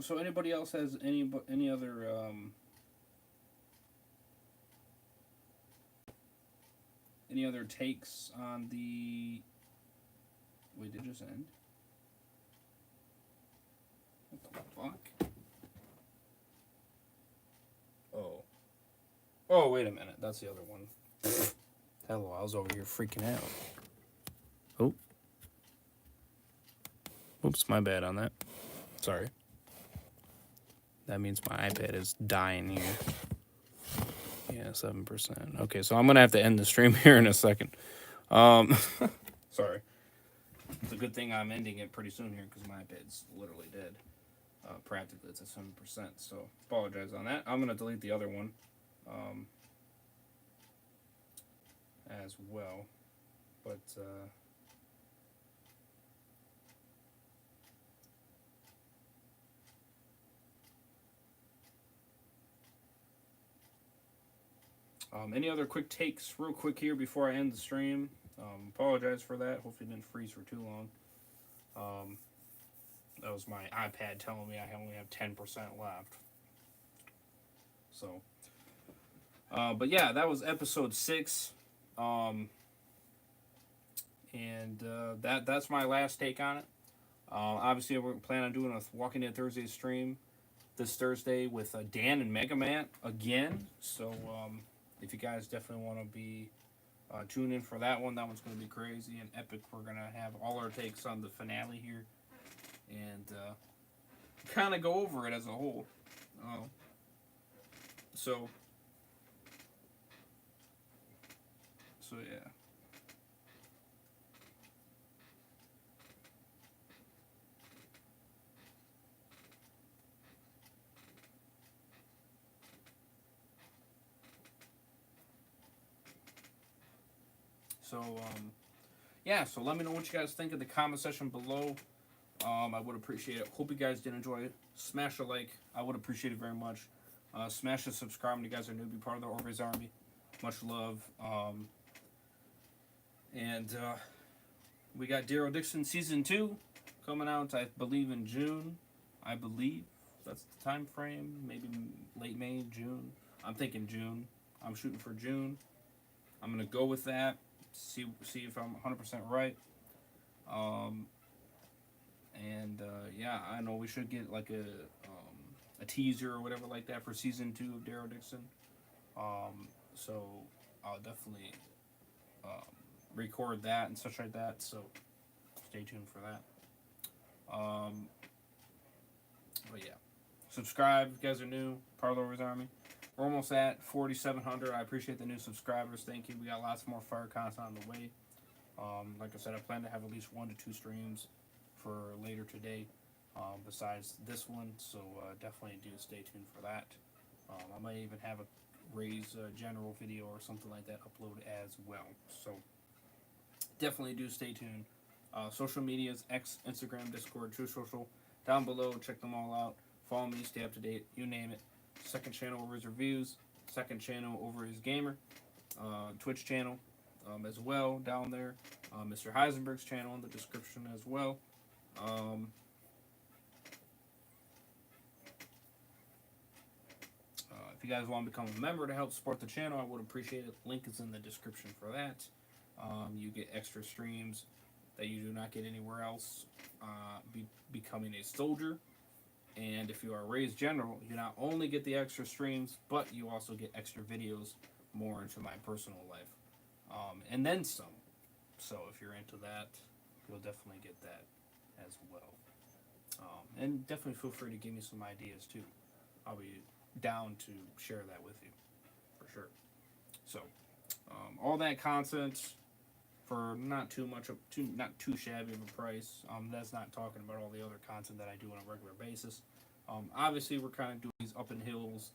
So anybody else has any other any other takes on the? Wait, did it just end? What the fuck? Oh. Oh, wait a minute. That's the other one. Hello, I was over here freaking out. Oh. Oops, my bad on that. Sorry. That means my iPad is dying here. Yeah, 7%. Okay, so I'm going to have to end the stream here in a second. Sorry. It's a good thing I'm ending it pretty soon here because my iPad's literally dead. Practically, it's at 7%, so apologize on that. I'm going to delete the other one as well. But, any other quick takes real quick here before I end the stream? Apologize for that. Hopefully it didn't freeze for too long. That was my iPad telling me I only have 10% left. So, but yeah, that was episode 6. And that's my last take on it. Obviously, we're planning on doing a Walking Dead Thursday stream this Thursday with Dan and Mega Man again. So, if you guys definitely want to be tune in for that one. That one's going to be crazy and epic. We're going to have all our takes on the finale here and kind of go over it as a whole. So yeah. So, yeah, so let me know what you guys think in the comment section below. I would appreciate it. Hope you guys did enjoy it. Smash a like. I would appreciate it very much. Smash the subscribe when you guys are new. Be part of the Orvis Army. Much love. And we got Daryl Dixon Season 2 coming out, I believe, in June. I believe that's the time frame. Maybe late May, June. I'm thinking June. I'm shooting for June. I'm going to go with that. See if I'm 100% right. Yeah, I know we should get like a teaser or whatever like that for Season 2 of Daryl Dixon. So I'll definitely record that and such like that. So stay tuned for that. But yeah, subscribe if you guys are new. Part of the Orvis Army. We're almost at 4,700. I appreciate the new subscribers. Thank you. We got lots more fire content on the way. Like I said, I plan to have at least 1 to 2 streams for later today, besides this one. So definitely do stay tuned for that. I might even have a Ray's general video or something like that upload as well. So definitely do stay tuned. Social medias, X, Instagram, Discord, True Social, down below. Check them all out. Follow me, stay up to date. You name it. Second channel over his reviews. Second channel over his gamer. Twitch channel as well down there. Mr. Heisenberg's channel in the description as well. If you guys want to become a member to help support the channel, I would appreciate it. Link is in the description for that. You get extra streams that you do not get anywhere else. Becoming a soldier. And if you are Ray's General, you not only get the extra streams, but you also get extra videos more into my personal life. And then some. So if you're into that, you'll definitely get that as well. And definitely feel free to give me some ideas too. I'll be down to share that with you, for sure. So, all that content for not too shabby of a price. That's not talking about all the other content that I do on a regular basis. Obviously, we're kind of doing these up in hills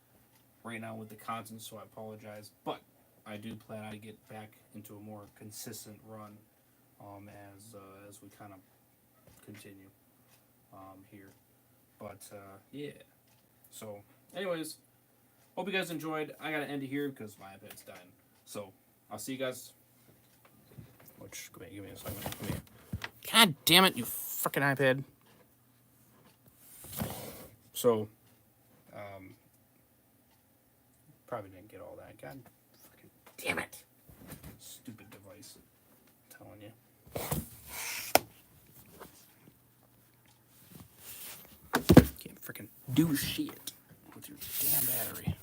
right now with the content, so I apologize. But I do plan to get back into a more consistent run as we kind of continue here. But yeah. So, anyways, hope you guys enjoyed. I gotta end it here because my iPad's dying. So, I'll see you guys. Which, give me a second. God damn it, you freaking iPad. So, probably didn't get all that. God fucking damn it. Stupid device. I'm telling you. Can't freaking do shit with your damn battery.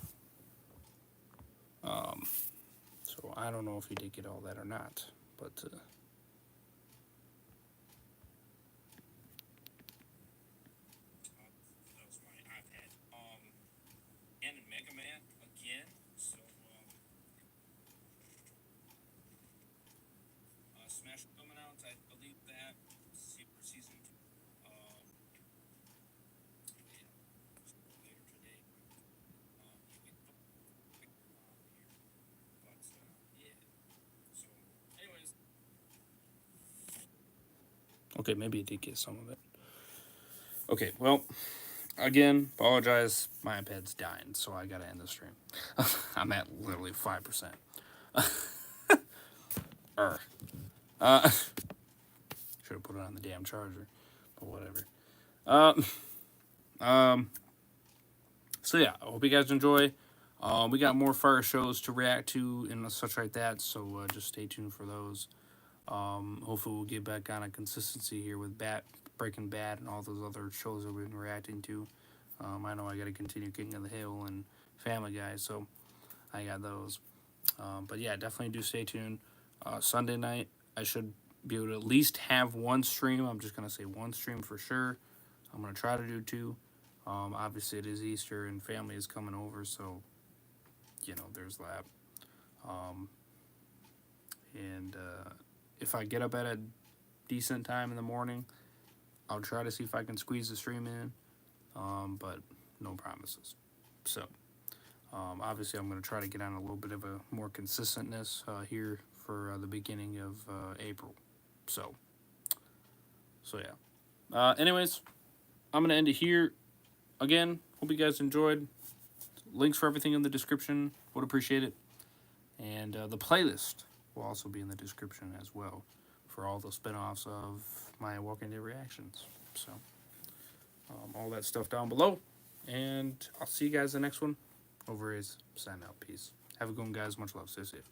So I don't know if you did get all that or not, but that was my iPad. And Mega Man again. So Smash coming out. I believe that season 2. Later today. But yeah. So, anyways. Okay, maybe you did get some of it. Okay, well, again, apologize. My iPad's dying, so I gotta end the stream. I'm at literally 5%. Should have put it on the damn charger, but whatever. So yeah, I hope you guys enjoy. We got more fire shows to react to and such like that, so just stay tuned for those. Hopefully we'll get back on a consistency here with Breaking Bad and all those other shows that we've been reacting to. I know I got to continue King of the Hill and Family Guy, so I got those. But yeah, definitely do stay tuned. Sunday night, I should be able to at least have one stream. I'm just going to say one stream for sure. I'm going to try to do 2. Obviously, it is Easter and family is coming over, so, there's that. And if I get up at a decent time in the morning, I'll try to see if I can squeeze the stream in, but no promises. So, obviously, I'm going to try to get on a little bit of a more consistentness here for the beginning of April. So yeah. Anyways, I'm going to end it here. Again, hope you guys enjoyed. Links for everything in the description. Would appreciate it. And the playlist will also be in the description as well for all the spinoffs of my Walking Dead reactions. So, all that stuff down below. And I'll see you guys in the next one. Over is sign out. Peace. Have a good one, guys. Much love. Stay safe.